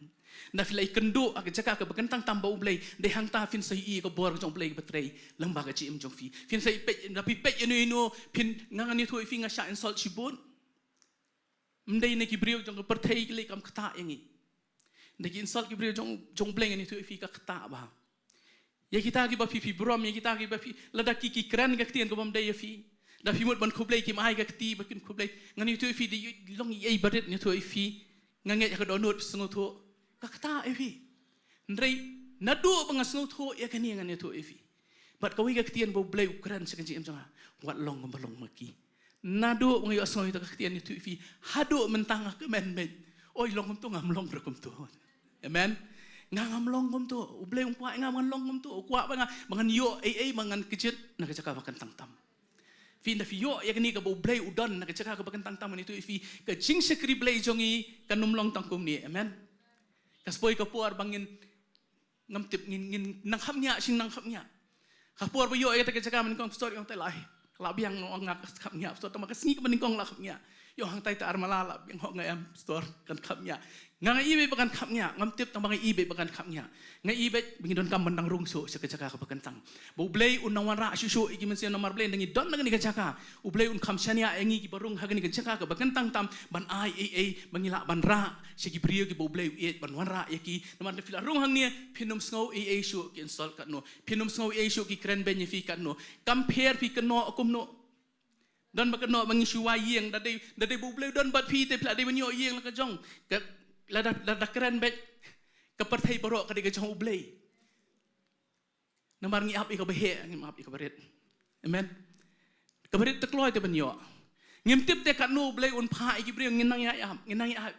na fi lai kynduh ak jaka ka bakantang tamba ublei dei hang ta fin sai i ko bor jong plei betrei lamba ka chim jong fi fin sai pe na pi pe ino pin ngani tu ifi nga sha insult chibun mdei ne ki briu jong perthei ki le kam khata yangi ndeki insult ki briu jong pleng ni tu ifi ka khata ba ya kita ki ba fi brom ya kita ki ba fi lada ki kran ka ktien ko bam dei fi da fi mut ban khublei ki mai ka kti ba kin khublei ngani tu ifi di long ye badet ni tu ifi ngange ka donut sungu tu ka khata ifi ndrei nadu bang sungu tu ya kani ngani tu ifi bat ka wi ka ktien bo blei kran sekan ji em janga wat long balong maki nadu bang yo sungu tu ka ktien ni tu ifi hadu mentang ka men men oi long tu ngam long rekum tu amen ngam long gom tu ublei umpa ngam long gom tu kwa banga mangan yo mangan kecit na ka jaka makan tang tam fi na fi yo ya ni ka bo blei udon na ka jaka ka makan tang tam ni tu fi ka jing sekri blei jongi kanum long tangkum ni amen kaspoi ka puar bangin ngam tip ngin nang hamnya sing nang hamnya ka puar bo yo ya ta ka jaka man kong story ong tai lai la biang ngak hamnya so ta makasni ka man kong la hamnya yo hang tai ta armalala biang ho ngam store kan hamnya nga ibe bakan kapnya ngam tip tang bangai ibe bakan kapnya nga ibe bingidon kam mandang rungso sa kajaka ka bakantang bo blei unang wanra susu iki mensia nomor blei ndangi don nang ni kajaka u blei un kamsania engi ki barung hagani kajaka ka bakantang tam ban ai bangila ban ra sigi brio ki bo blei e ban wanra yaki nomor de fila rung hang ni pinum sngau su ki install kat no pinum sngau su ki kren benefit kat no compare pi keno akum no don bakano bangi suwa yeng dade bo blei don bat pi te pla de banyo yeng la ka jong lada keren bet kepertai borok kadang jong ublei namar ngi ap ika behe ngi ap ika berit amen keberit tekloy te benyo Ngimtip te kat no ublay un pha iki bri nginang ya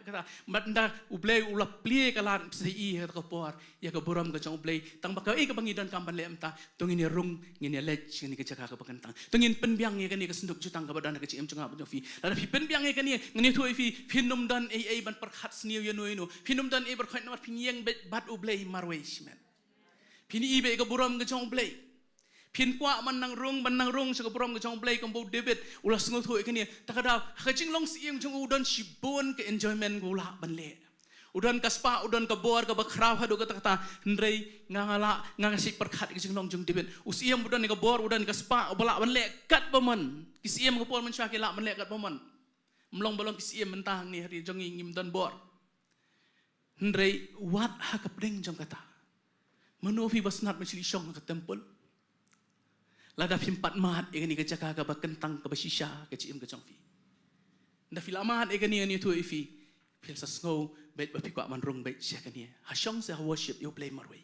kata matnda ublay ulap plie kalan sei kata ko por ya ka boram ka jong ublay tang bakaw ka bangidan kamban le amta tungin rung ngin lech ngin ka jaka ka bakantang tungin penbiang ye kani ka senduk jutang ka badan ka chim chunga ba fi la fi penbiang ye kani ngini thoi fi finum dan ai ban perkhat sniu ye no finum dan ai berkhait namat pinyeng bat ublay marwei men pini ibe ka boram ka jong ublay Pin kwa manang rung sa kaprom ka jong play kombo David ulas ngot ho ikani takadaw kajing long siang jong udon shibon ka enjoyment gula banle udon ka spa udon ka bor ka bakraw hadu ka takata ndrei ngangala ngangasik perkhat kajing long jong David usiam udon ka bor udon ka spa bala banle kat baman kisiam ka por man sya kila banle kat baman mlong balong kisiam mentang ni hari jong ngim don bor ndrei wat ha ka pring jong kata manofi basnat masili shong ka temple Lada pimpat mat egani ka jaka ka bakentang ka basisha ka chim ka chongfi. Nda filamat egani ani tu ifi. Pil sa snow bet ba pikwa man rung bet sia kani. Hasyong sa worship you play marway.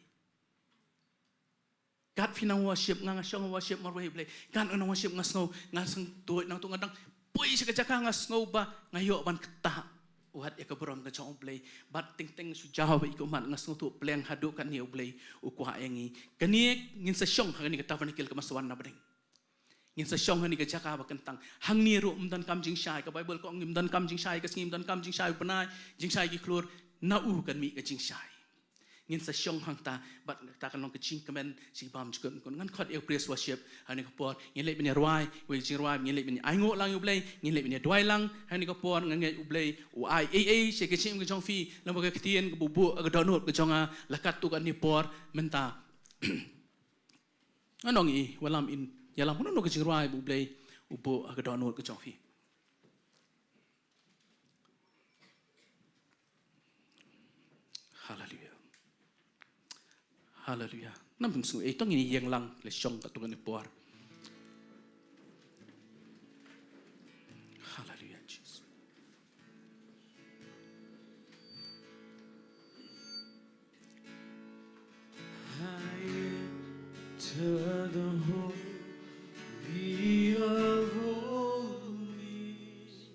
Kat finang worship nga syong worship marway play. Kan unang worship nga snow nga sang tuot nang tungadang puy sa ka jaka nga snow ba ngayo ban kata. Uhat ya ka borong ka chong play. Bat ting ting su jaw ba iko mat nga snow tu pleng hadu kan ni play ukwa yangi. Kani ngin sa syong kani ka tabernacle ka maswan na bring. Ngin sa syong kani ka jaka ba kentang hangni ru umdan kam jing shai ka Bible ko ngim dan kam jing shai ka ngim dan kam jing shai panai jing shai ki klur na u kan mi ka jing shai. Ngin sa syong hang ta bat ta kan long ka jing kamen si bam jkun kon ngan khot eu praise worship hani ka por ngin le bin rwai we jing rwai ngin le bin ai ngo lang u blay ngin le bin dwai lang hani ka por ngan ngai u blay u ai se ka chim ka jong fi lam ka ktien ka bubu ka download ka jonga lakat tu kan ni por menta anong I walam in yalam puno ka jing rwai u blay u bu ka download ka jong fi hallelujah Hallelujah. Nam sung itong ini yang lang le syong katungan ni puar. Hallelujah Jesus. I enter the holy of holies.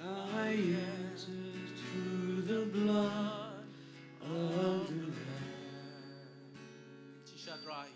I enter through the blood of the Dry.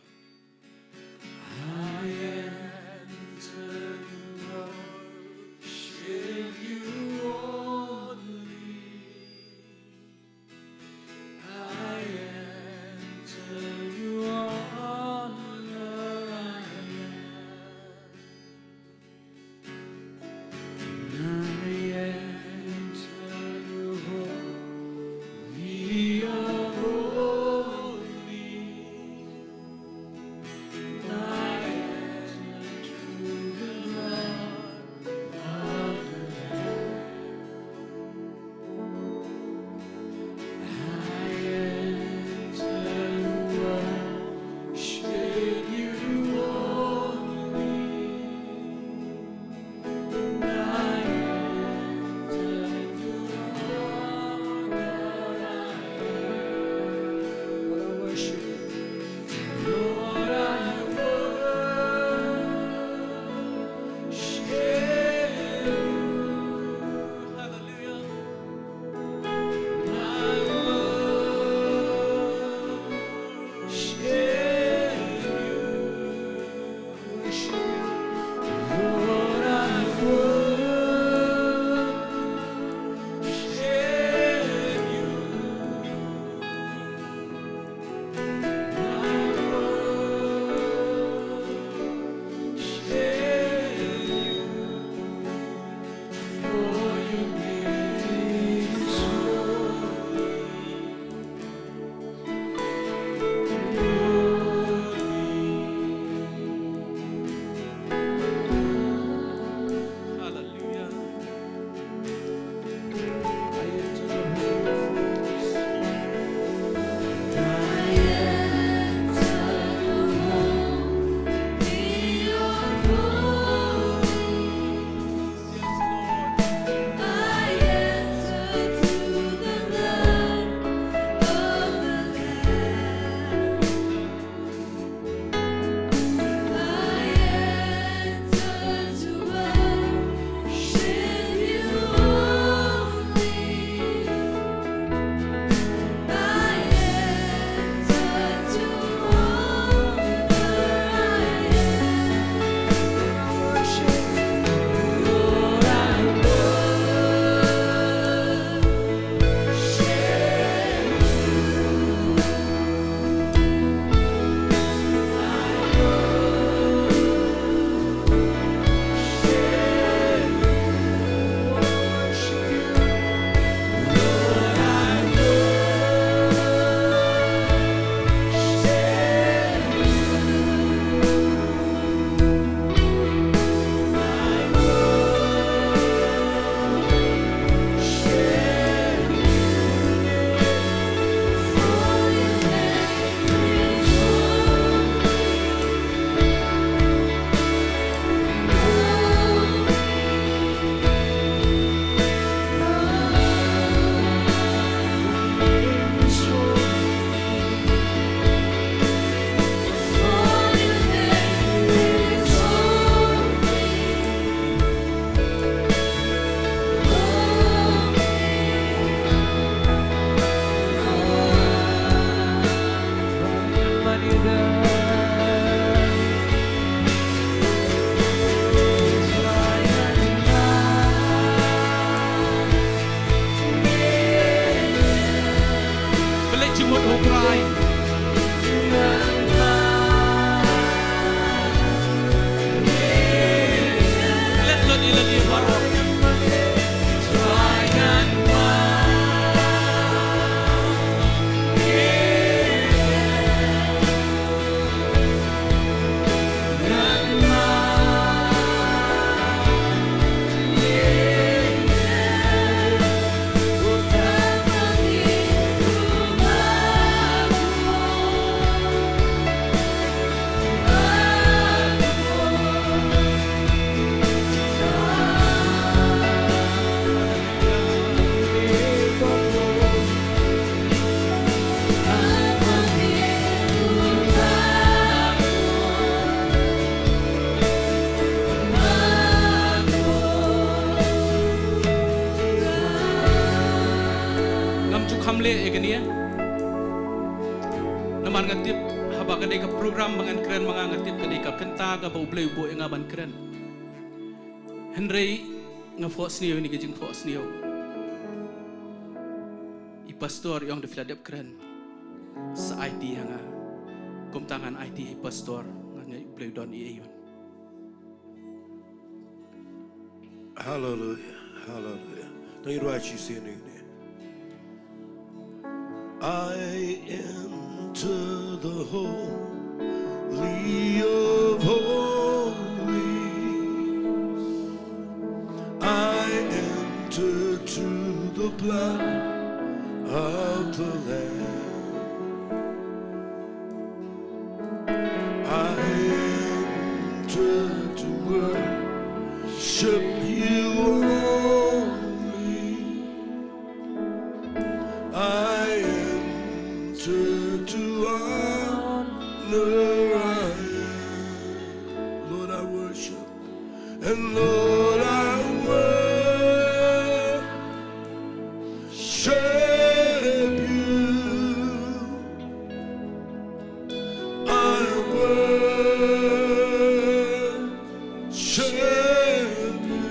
le egania. Naman ngatip haba kadai ka program mangan keren mga ngatip kadai ka kenta ka baublay bo nga ban keren. Henry nga fos niyo ni gajing fos niyo. I pastor yang de fladep keren. Sa IT nga kumtangan IT i pastor nga blay don iyon. Hallelujah. Hallelujah. Don't you write you say anything there? I enter the holy of holies. I enter to the blood of the Lamb. I enter to worship you only. I enter to honor. Lord, I worship, and Lord, I worship you. I worship you.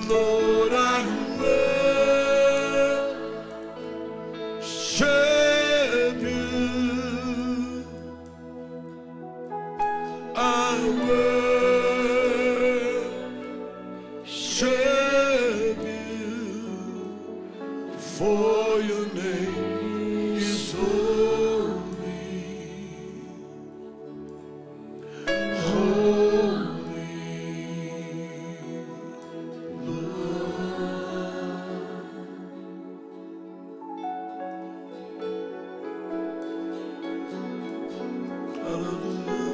Lord, I worship you. I worship you, for your name is holy. Holy Hallelujah.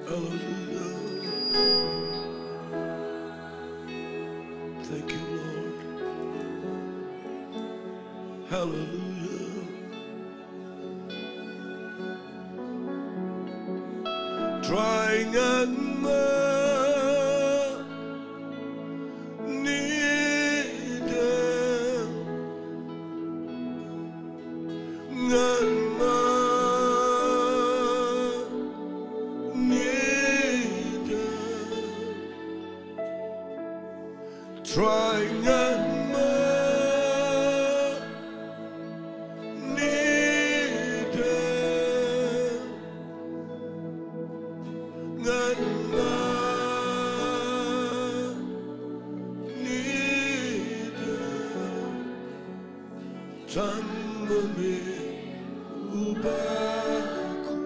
Hallelujah. Thank you, Lord. Hallelujah. Trying and needed trying and Tanggumi ubahku,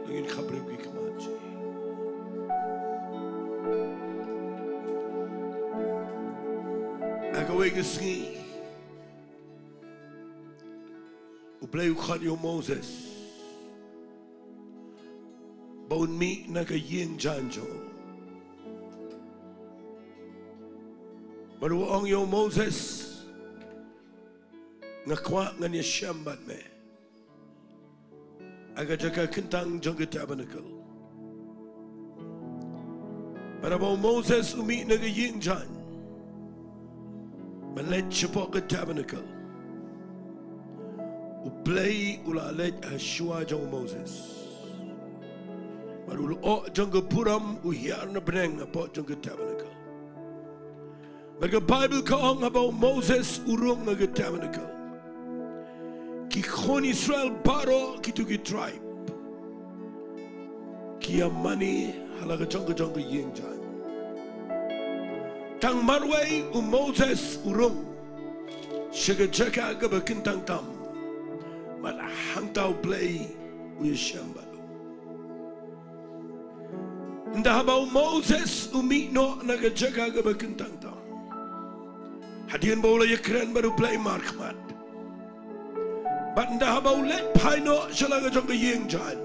ingin khabrim ki kemaji. Aku wake Sngi, uplay ukhan yo Moses. Baun mi naga yin janjo. Baru ong yo Moses ngakwa ngani shambat me. Aga Jaka kentang jangka tabernacle. Baru bau Moses umi naga yin jan. Malet cepok ke tabernacle. Uplay ulalet Hashua jong Moses. Baru o jangka puram uhiar na beneng apa jangka tabernacle. Mereka Bible kaong about Moses urung na tabernacle. Ki khon Israel baro kitu ki tribe. Ki amani halaga jangka yeng jan. Tang marway Moses urung. Shaga Jaka ga bakintang tam. Mat hangtau play uyashamba. Ndah bau Moses umino naga Jaka ga bakintang tam. Hadian bau la yakran baru play markmat. But ndah bau let paino shalaga jangka yeng jan.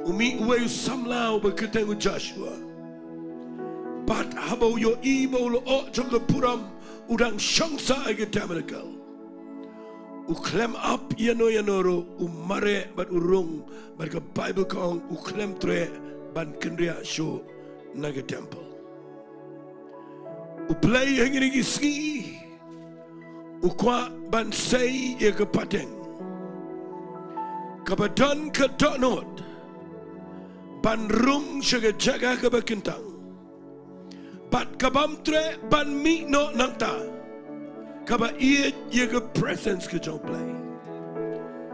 Umi uwe samlau bakintang Joshua. But habau yo ibo lo o jangka puram udang shangsa aga tabernacle. klem up yanoro mare bat urung bat ke Bible kong klem tre ban kendria show naga temple. Play hanging Sngi kwa ban say ye ke pateng kabadan ke donot ban rung shaga jaga ke bakintang bat kabam tre ban mi no nangta kaba ye ke presence ke jong play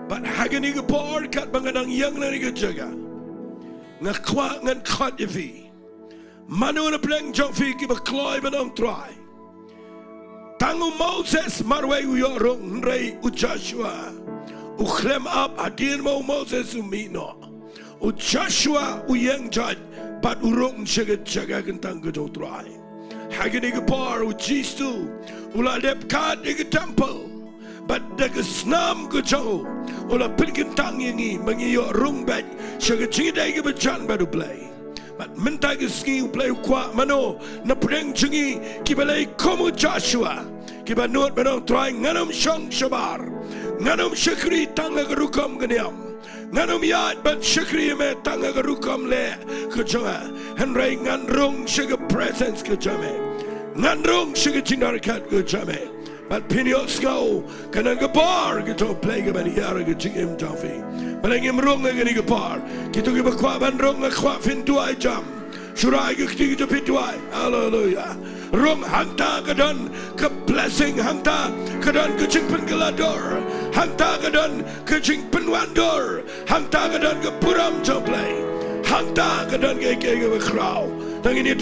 bat hagani ke por kat bangadang yang na ke jaga ngakwa ngan khat yefi manu na pleng jong fi ke bakloy banong try tangu Moses marway uyorong rei u Joshua u klem up adin mo Moses u mino u Joshua u yang jaj bat urong shaga jaga kentang ke jong try hagani ke por u jistu ula dep kat ke temple bat de snam ke jong ula pinkin tang yangi mangiyo rung bat shaga chingidai ke bajan badu play but minta ke Sngi play kwa mano na preng chingi kibalai komu Joshua kiba not benong try nganum shong shabar nganum shakri tanga garukam ganyam nganum yad bat shakri me tanga garukam le kujanga henry ngan rong shaga presence kujame ngan rong shaga chinar kat kujame but pinios go kanan gabar kito play gaban yara ke chingim jafi balangim rong ngani gabar kito kiba kwa ban rong kwa fin tuai jam Surai ke kiti pituai, hallelujah. Rong hangta kadan ke blessing hangta kadan ke jingpen gelador, hangta kadan ke jingpen wandor, hangta kadan ke puram joplay, hangta kadan ke crow. Tangini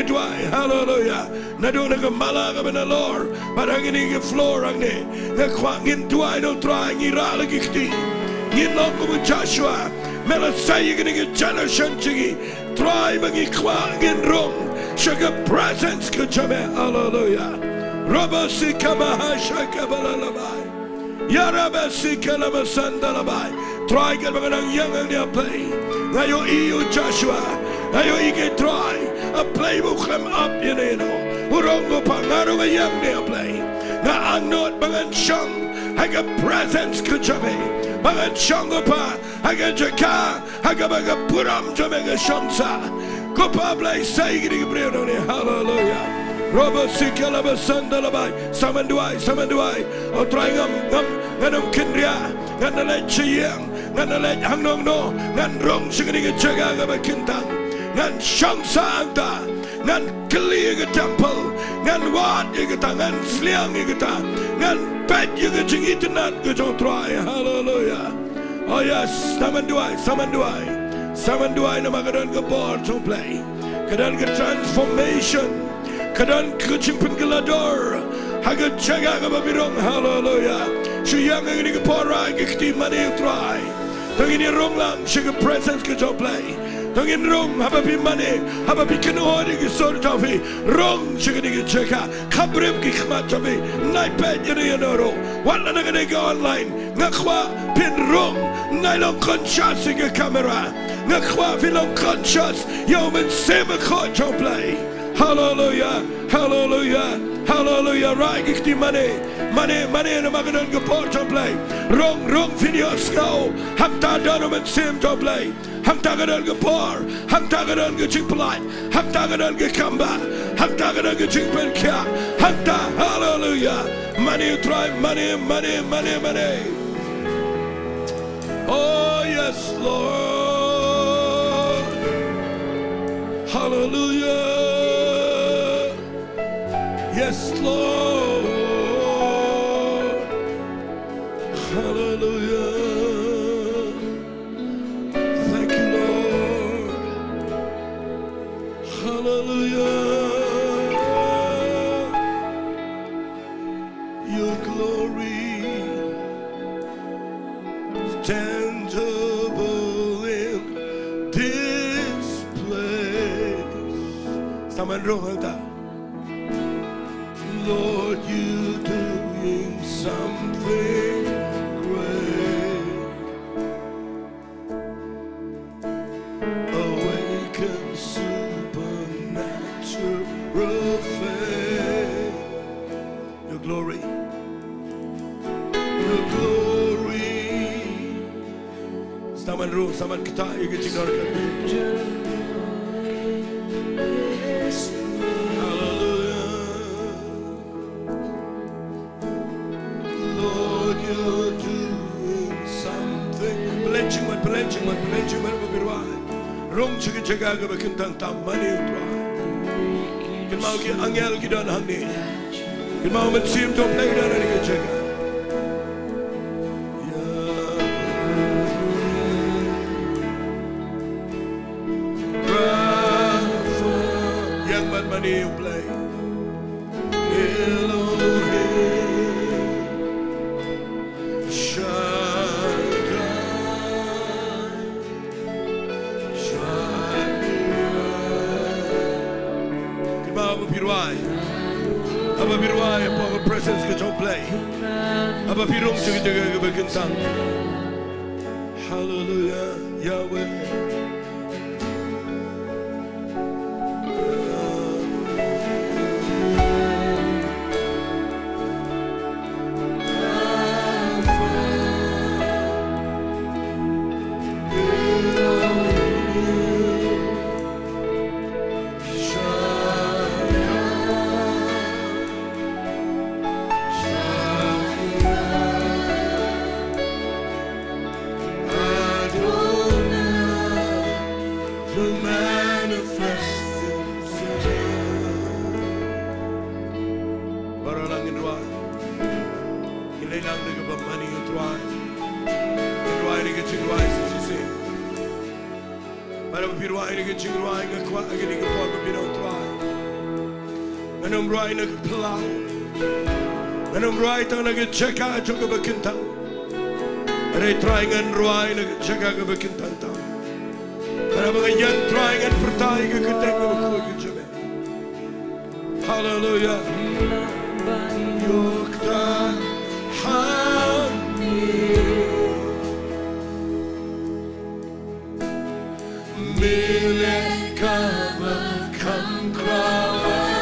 tuai, hallelujah. Nadona ke mala ke benalor, barangini ke floor angne, ngakwangin tuai don't try ngira lagi kiti, ngilong ke Joshua. Mela say gonna get generation chigi try mangi kwangin rong shaga presence kujame hallelujah Rabba sikama shaka balalabai Yaraba sikalama sandalabai try get maganang yang ang play ngayo iyo Joshua ngayo ike try a play bukham up yino urongo pangaro yang dia play na ang not mangan shang haga presence kujame Bangan shongo pa, haga Jaka, haga baga puram jamega shongsa. Kopa blay say gini breno ni hallelujah. Robo sikala basanda labai, samanduai. O try nganum kindria, nganalej chiyang, nganalej hangnong no, ngan rong sigini jaga ga bakintang, ngan shongsa anta, ngan kli ga temple, ngan wat ga ngan sliang ga ngan pet you get jingitanat go try hallelujah oh yes samanduai na magadan ga board to play kadan ga transformation kadan ga chimpen galador haga jaga ga babirong hallelujah shuyang ga ga pora ga kti mani try tangini rong lang shiga presence ga to play tangin rong haba bi mani haba bi kanohori ga sort of rong shiga ga Jaka kabrem gi khmat jabe naipad yanoro wala na ga online ngakwa pin rong nailong conscious ga camera ngakwa filong conscious yomen sema ko to play hallelujah right gikti mane na magadan ga port to play rong videos go hamta donomen sim to play hamta gadan ga por hamta gadan ga chiplat hamta gadan ga kamba hamta gadan ga chipel kya hamta hallelujah money try money oh yes Lord hallelujah yes Lord hallelujah thank you Lord hallelujah your glory is tangible in this place someone wrote that Lord, you doing something great. Awaken supernatural faith. Your glory saman ru saman kita igi jingdor kan. Hallelujah. Lord, you're doing something. Pelajing man berwai. Rong jaga ke bekentang tamani utrai. Kita mau ki angel kita dan hangne. Kita mau mencium tu play dan kita jaga. Yang mani play. Apa birwai, apa presence ke jom play. Apa birung jaga ke berkentang. Hallelujah, Yahweh. Jaka juga berkentang. Ada teraingan ruai nak Jaka ke berkentang tau. Ada bagian teraingan pertai ke keteng ke berkuat ke jeme. Hallelujah. Yukta hangne. Milik kabakam krawan.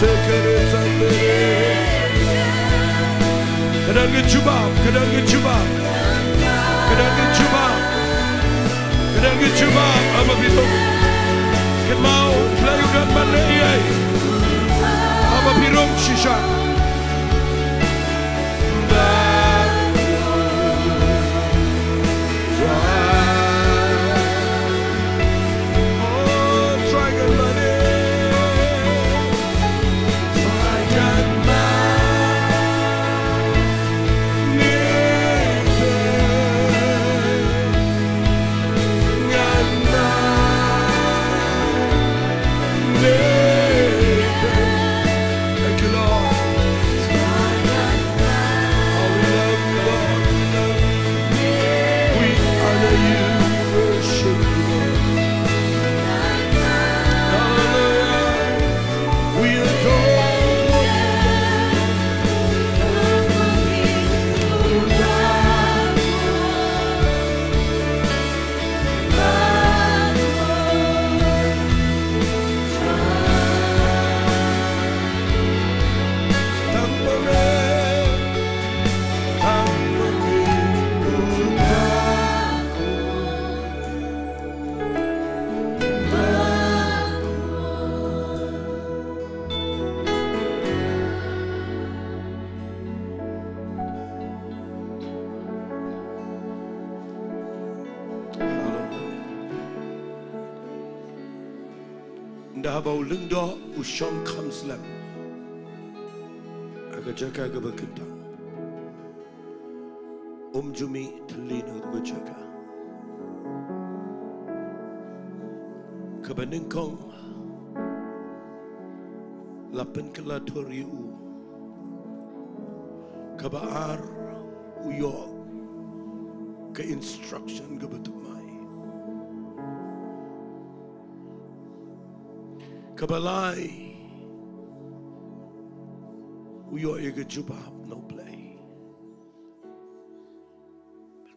sekere sandere. Kadang kecubap, kadang kecubap, kadang kecubap, kadang kecubap. Apa itu? Kemau pelayukan Malaya. Apa pirong shisha? Bau Diengdoh usong Counselling. Aga Jaka aga Bynta. Jumi telina aga Jaka. Kabaningkong lapan Celebratory u. Kabaar uyo ke instruction ga betumai. Kabalai uyo ega jubab no play.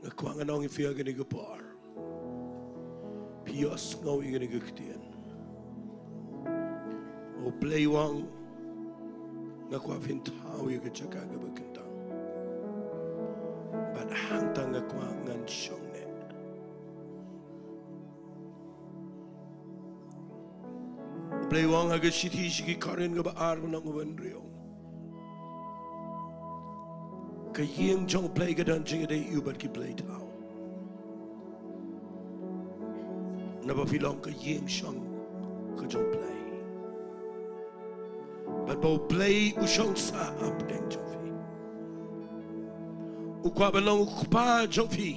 Ngakwang anong ifia gani gapar. Pios ngaw gani gaktian. O play wang ngakwa fintaw ega Jaka ga bakintang. But hangtang ngakwa ngan syong. Play wang aga shiti shiki karin ga baar nang wenrio. Kayeng jong play ga dan jingade ubat ki play tao. Naba pilong kayeng shang ka jong play. But bo play ushong sa up deng jong fi. Ukwa balong ukpa jong fi.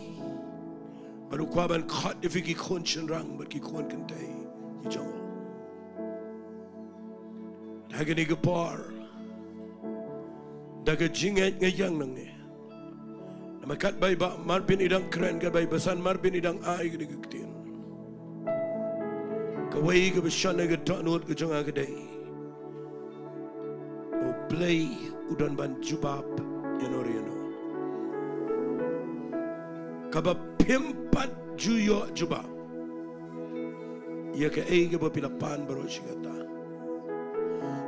But ukwa ban kat if ki kon chen rang but ki kon kentay ki jong. Hagani gapar daga jinget ngayang nang ni namakat bay ba marbin idang kren ka bay basan marbin idang ay gani gaktin kaway ka basyan na gatanot ka jang agaday o play udan ban jubab yanoriano kaba pimpat juyo jubab iya ka ay ka ba pilapan baro shigata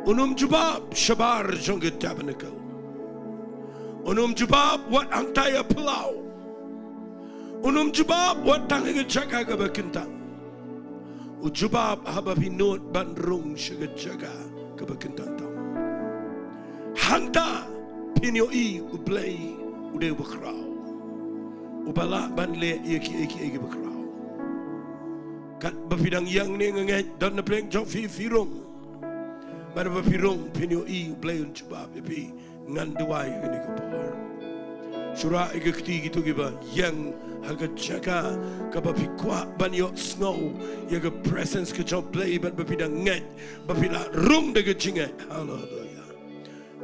jubab shabar jungge tabernacle. Jubab wat angtaya pulau. Jubab wat tangiga Jaka ga bakintang. Jubab haba pinot bandrung shiga Jaka ga bakintang tam. Hanta pinyo I ublay ude bakraw. Ubala banle iki bakraw. Kat bapidang yang ni nganget dan na pleng jong fi firong. Pada bapirong pinyo I blayon jubab ipi nganduwai gani kapar. Surah iga keti gitu giba yang haga Jaka kapapikwa banyo snow yaga presence ke jong play bat bapidang nget bapila rung daga jinget. Hallelujah.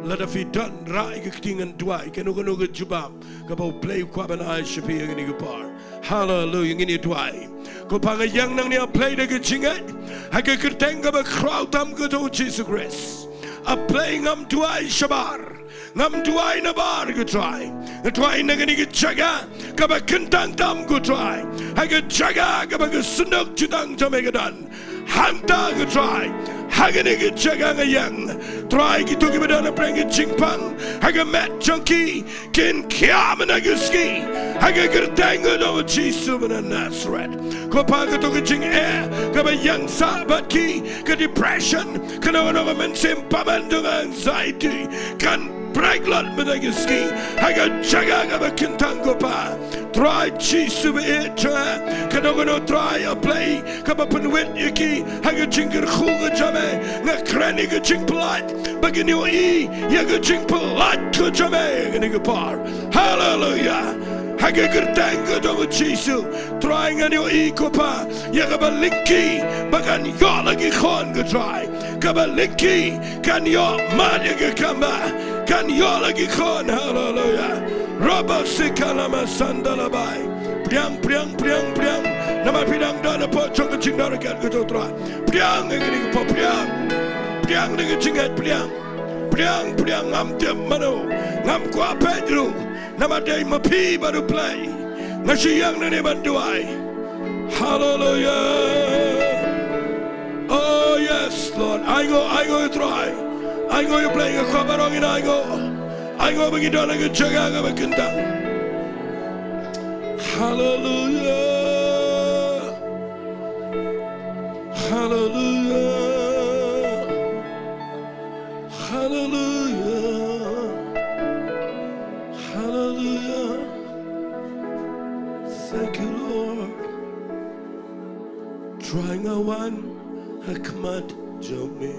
Lada fi dan ra iga keti nganduwai kanu ga jubab kapau play kwa ban ay shapi gani kapar. Hallelujah ngini duai. Ko pangayang nang niya play daga jinget. Haga kerteng ka ba crowd tam ka to Jesus Christ. A play ngam duai shabar. Ngam duai na bar ka try. Try na gani ka Jaka ka ba kentang tam ka try. Haga Jaka ka ba ka sunok chutang jamaga dan. Hanta ka try. Hangne Jaka yang. Try gitu kita na prank jingpang. Haga mat junkie. Kin kiamana ski. Haga gertango do Jesus of Nazareth. Ko paga to jing air. Kaba yang sabat ki. Ka depression. Kana no man simpamandung anxiety. Kan Preglot medagiski, haga jaga gaba kintango pa. Try Jesus it, kanogono try a play, kaba penwit yaki, haga jinger khuga jame, na kraniga jing blood, bagino e, yaga jing blood to jame, ganiga par. Hallelujah. Haga gertanga do Jesus, trying an yo e kopa, yaga balinki, bagan yo lagi khon ga try, kaba linki, kan yo man yaga kamba. Kan yo lagi kon, hallelujah. Rabba sikalama sandalabai. Priang, priang, priang, priang. Nama pidang dana po chonga chingdara kat kutotra. Priang ngini po priang. Priang dengan chingat priang. Priang, priang ngam tiap mano. Ngam kwa Pedro. Nama day mapi baru play. Nasi yang nene banduai. Hallelujah. Oh yes, Lord. I go try. I go you playing a kabarong in I go bagi dona ke jaga ke kynduh. Hallelujah. Hallelujah. Hallelujah. Hallelujah. Thank you, Lord. Trying a one hikmat jami.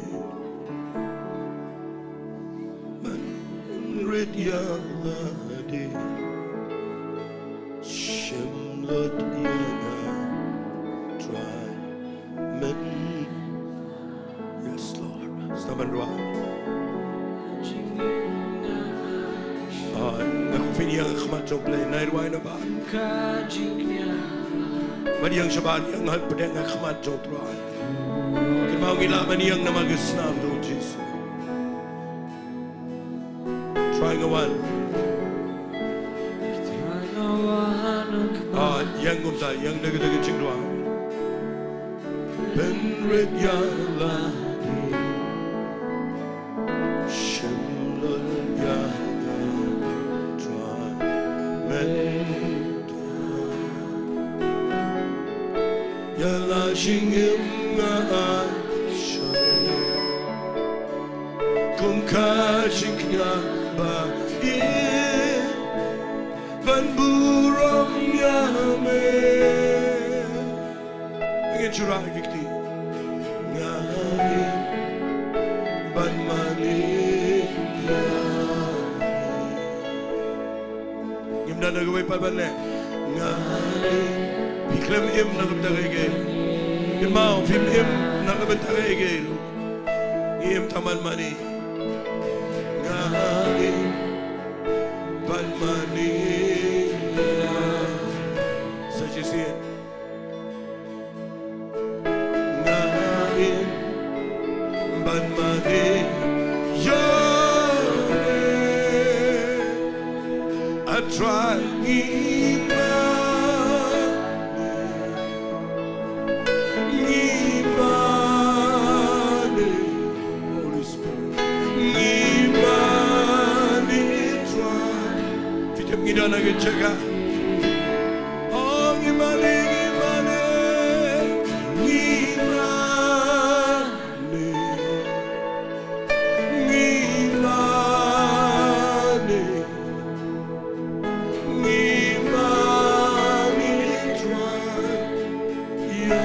Rid yaladi shimlot yana try men. Yes, Lord. Stop and right. Aku fini yang khmat joplay naik wine about. Mari yang sabar yang hal pedang khmat jopray. Kita mau gila mani yang nama Islam tu Jesus. Trying a one. Yang gumta, yang deg Jingduwai. Ben red yaladi, shimlol yada, try menta. Yala jingim ngaan shay, kum kajingya. Ban burung yame ingin curah gikti ngani ban mani gimna nagaway palbale ngani biklem im nagabdagay gimao film im nagabdagay im taman mani ngani ban mani. Such as it. Ngain ban mani yone. I try Holy Spirit. Kita nak jaga. Oh, gimana, gimana, gimana, gimana, gimana, ya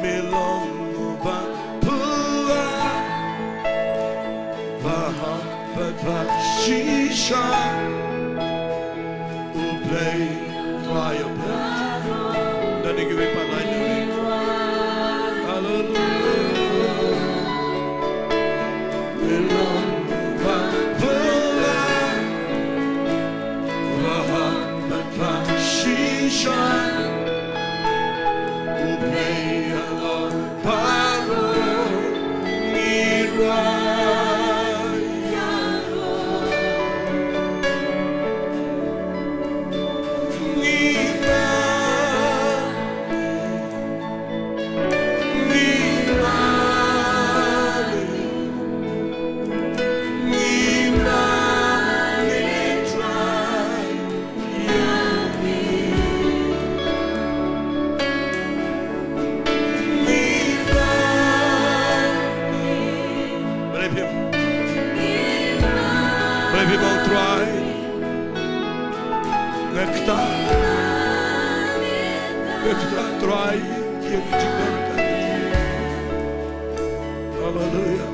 melong Paham, Shisha, who play fire play. Then give it by line. Hallelujah. Belong Paham, Shisha, who play along Paro, Mira. try yang Jingduwai. Hallelujah.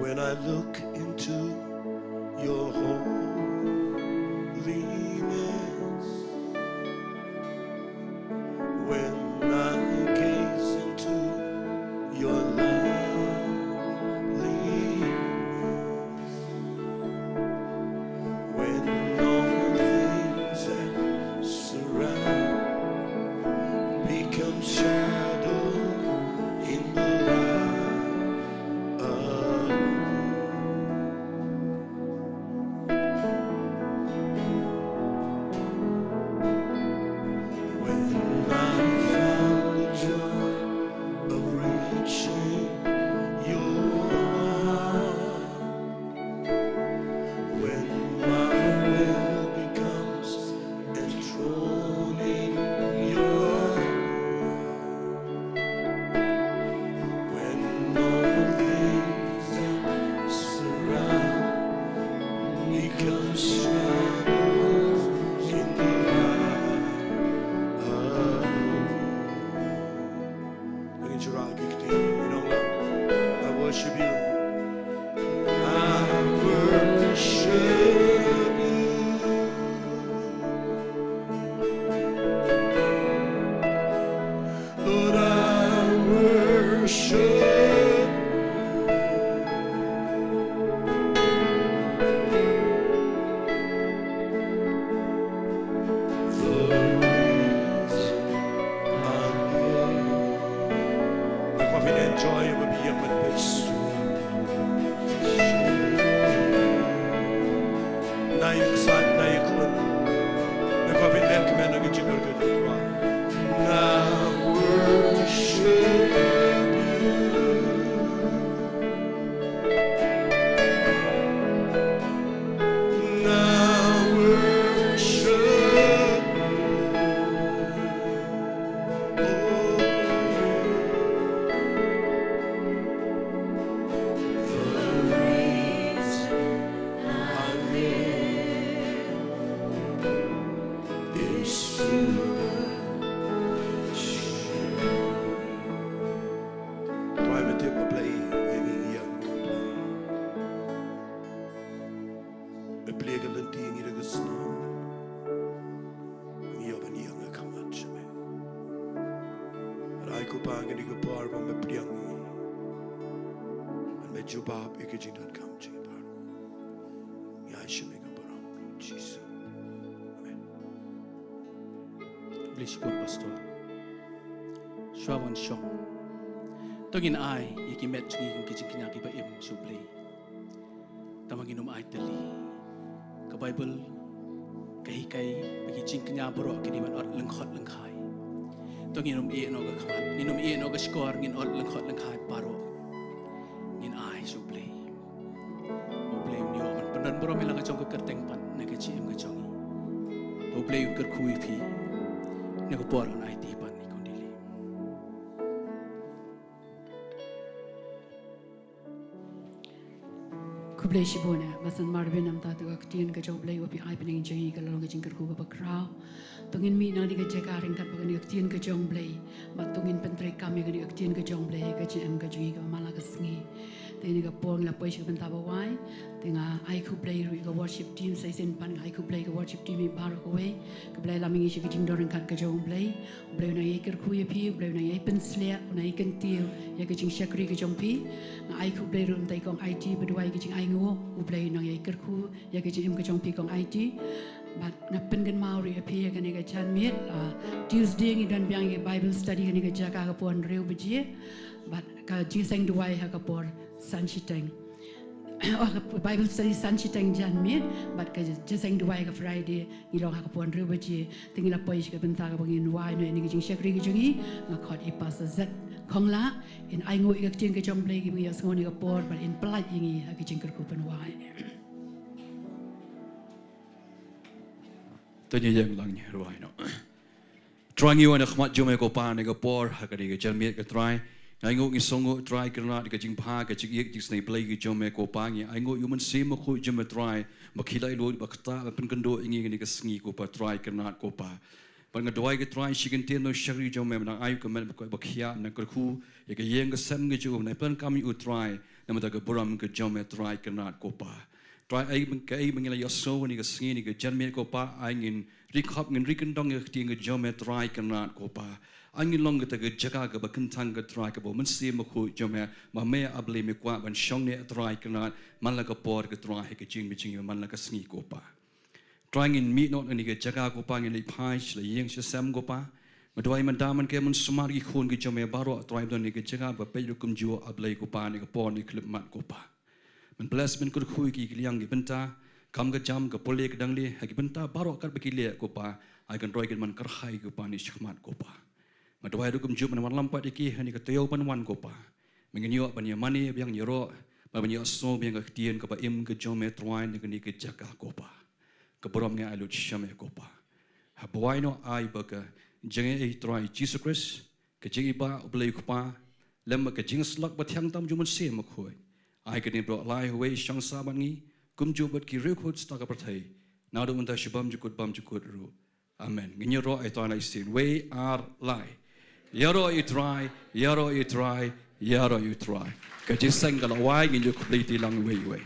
When I look into your holiness, when I gaze into your loveliness, when all things that surround become shadow in the light of Togin ai ikimet chingi kung kiching kiba im subli tamaginum ai tali ka Bible kai bagi ching knya boro kini man ot lengkhot lengkhai toginum e no ga khamat ninum e no ga skor ngin ot lengkhot lengkhai paro ngin ai subli oblei ni wan penan boro mela ka chong ka kerteng pan na ka chi im ka chongi oblei ker khui phi ne ko por on ai ti pan ni kondili ku keblai shibona basan marbin am ta tu aktin ke joblai wapi ai pening jengi ke lorong ke jingker ku ke krau tungin mi nang di ke jaka ringkat bagan aktin ke joblai matungin pentri kami ke aktin ke joblai ke jm ke jengi ke malah ke Sngi tini ke pong la pois ke Bynta bawai tinga ai ku play ru ke worship team sai sen pan ai ku play ke worship team i bar ko we ke play la mingi ke Jingdoh ringkat ke joblai blai na yeker ku ye pi blai na ye pensle na ye kentiu ye ke Jingiasyllok ke jongpi ai ku play ru tai kong IT berduai ke jing ai ngo u play na ye ker ku ye ke jim ke jongpi kong IT but ngapen gen mau ri api ke ne ke chan miet Tuesday ngi dan biang ye Bible study ke ne ke Jaka ke pon reu beji but ka Jingiasyllok ha ke por sanchiteng Bible study sanchiteng jan miet but ka Jingiasyllok ke Friday ilong ha ke pon reu beji tingila pois ke Bynta ke bangin wai no ne ke Jingiasyllok ke jengi ngakot i pas zat khong la in ai ngoi ke tin ke jong play ke ya ngoni ke por but in plai ingi ha ke jingker ku pen wai Tanya yang lang ni ruai no. Try ngi wana khmat jome ko pa ne ko por ha ka ke jan ke try. Ai ngo ngi songo try kerna ke jing pha ke jing yek jing snai play ke jome ko pa ngi ai ngo human sim ko jome try ma khilai lo ba khata pen kendo ingi ni ke Sngi ko pa try kerna ko pa. Ban ngadoi ke try shikin tin no shari jome na ai ko men ko ba khia na ko khu ye ke yeng ke sem ngi ju na pen kam u try na ma ta ke boram ke jome try kerna ko pa. Try ai mengila yoso ni ke Sngi ni ke janme ko pa ai ngin rikhap ngin rikendong ke ting ke jome try kerna ko pa angin long ke ke Jaka ke bakentang ke try ke bo men sim ko jome ma me able me kwa ban shong ne try kerna man la ke por ke try ke jing man la ke Sngi ko pa try ngin mi not ni ke Jaka ko pa ngin li phai le yeng se sam ko pa ma doi man daman ke mun smar ki khon ke jome baro try don ni ke Jaka ba pe kum jo able ko pa ni ke por ni klip mat ko pa man bless men kur khui ki liang ki Bynta kam ke jam ke pole ke dangli ha ki Bynta baro kar be ki le ko pa ai kan roi ke man kar khai ko pa ni chmat ko pa ma doi kum ju man lampat iki hani ke teo pan wan ko pa mengin yo ban ye mani biang yoro ba ban yo so biang ke tien ke ba im ke jome troin ni ke Jaka ko pa ke borom nge alut shame ko pa ha boy no ai ba ke jenge e troi Jesus Christ ke jingi ba oblei ko pa lem ke Jingiasyllok ba thiang tam ju man se ma khoi ai ke ni bro lai we shang sa ban ngi kum ju bat ki rekhot sta ka prathai na do unta shubam ju kut ru amen ngi ro ai to na sin we are lai yaro you try yaro you try yaro you try ka jisang ka lawai ngi ju complete lang we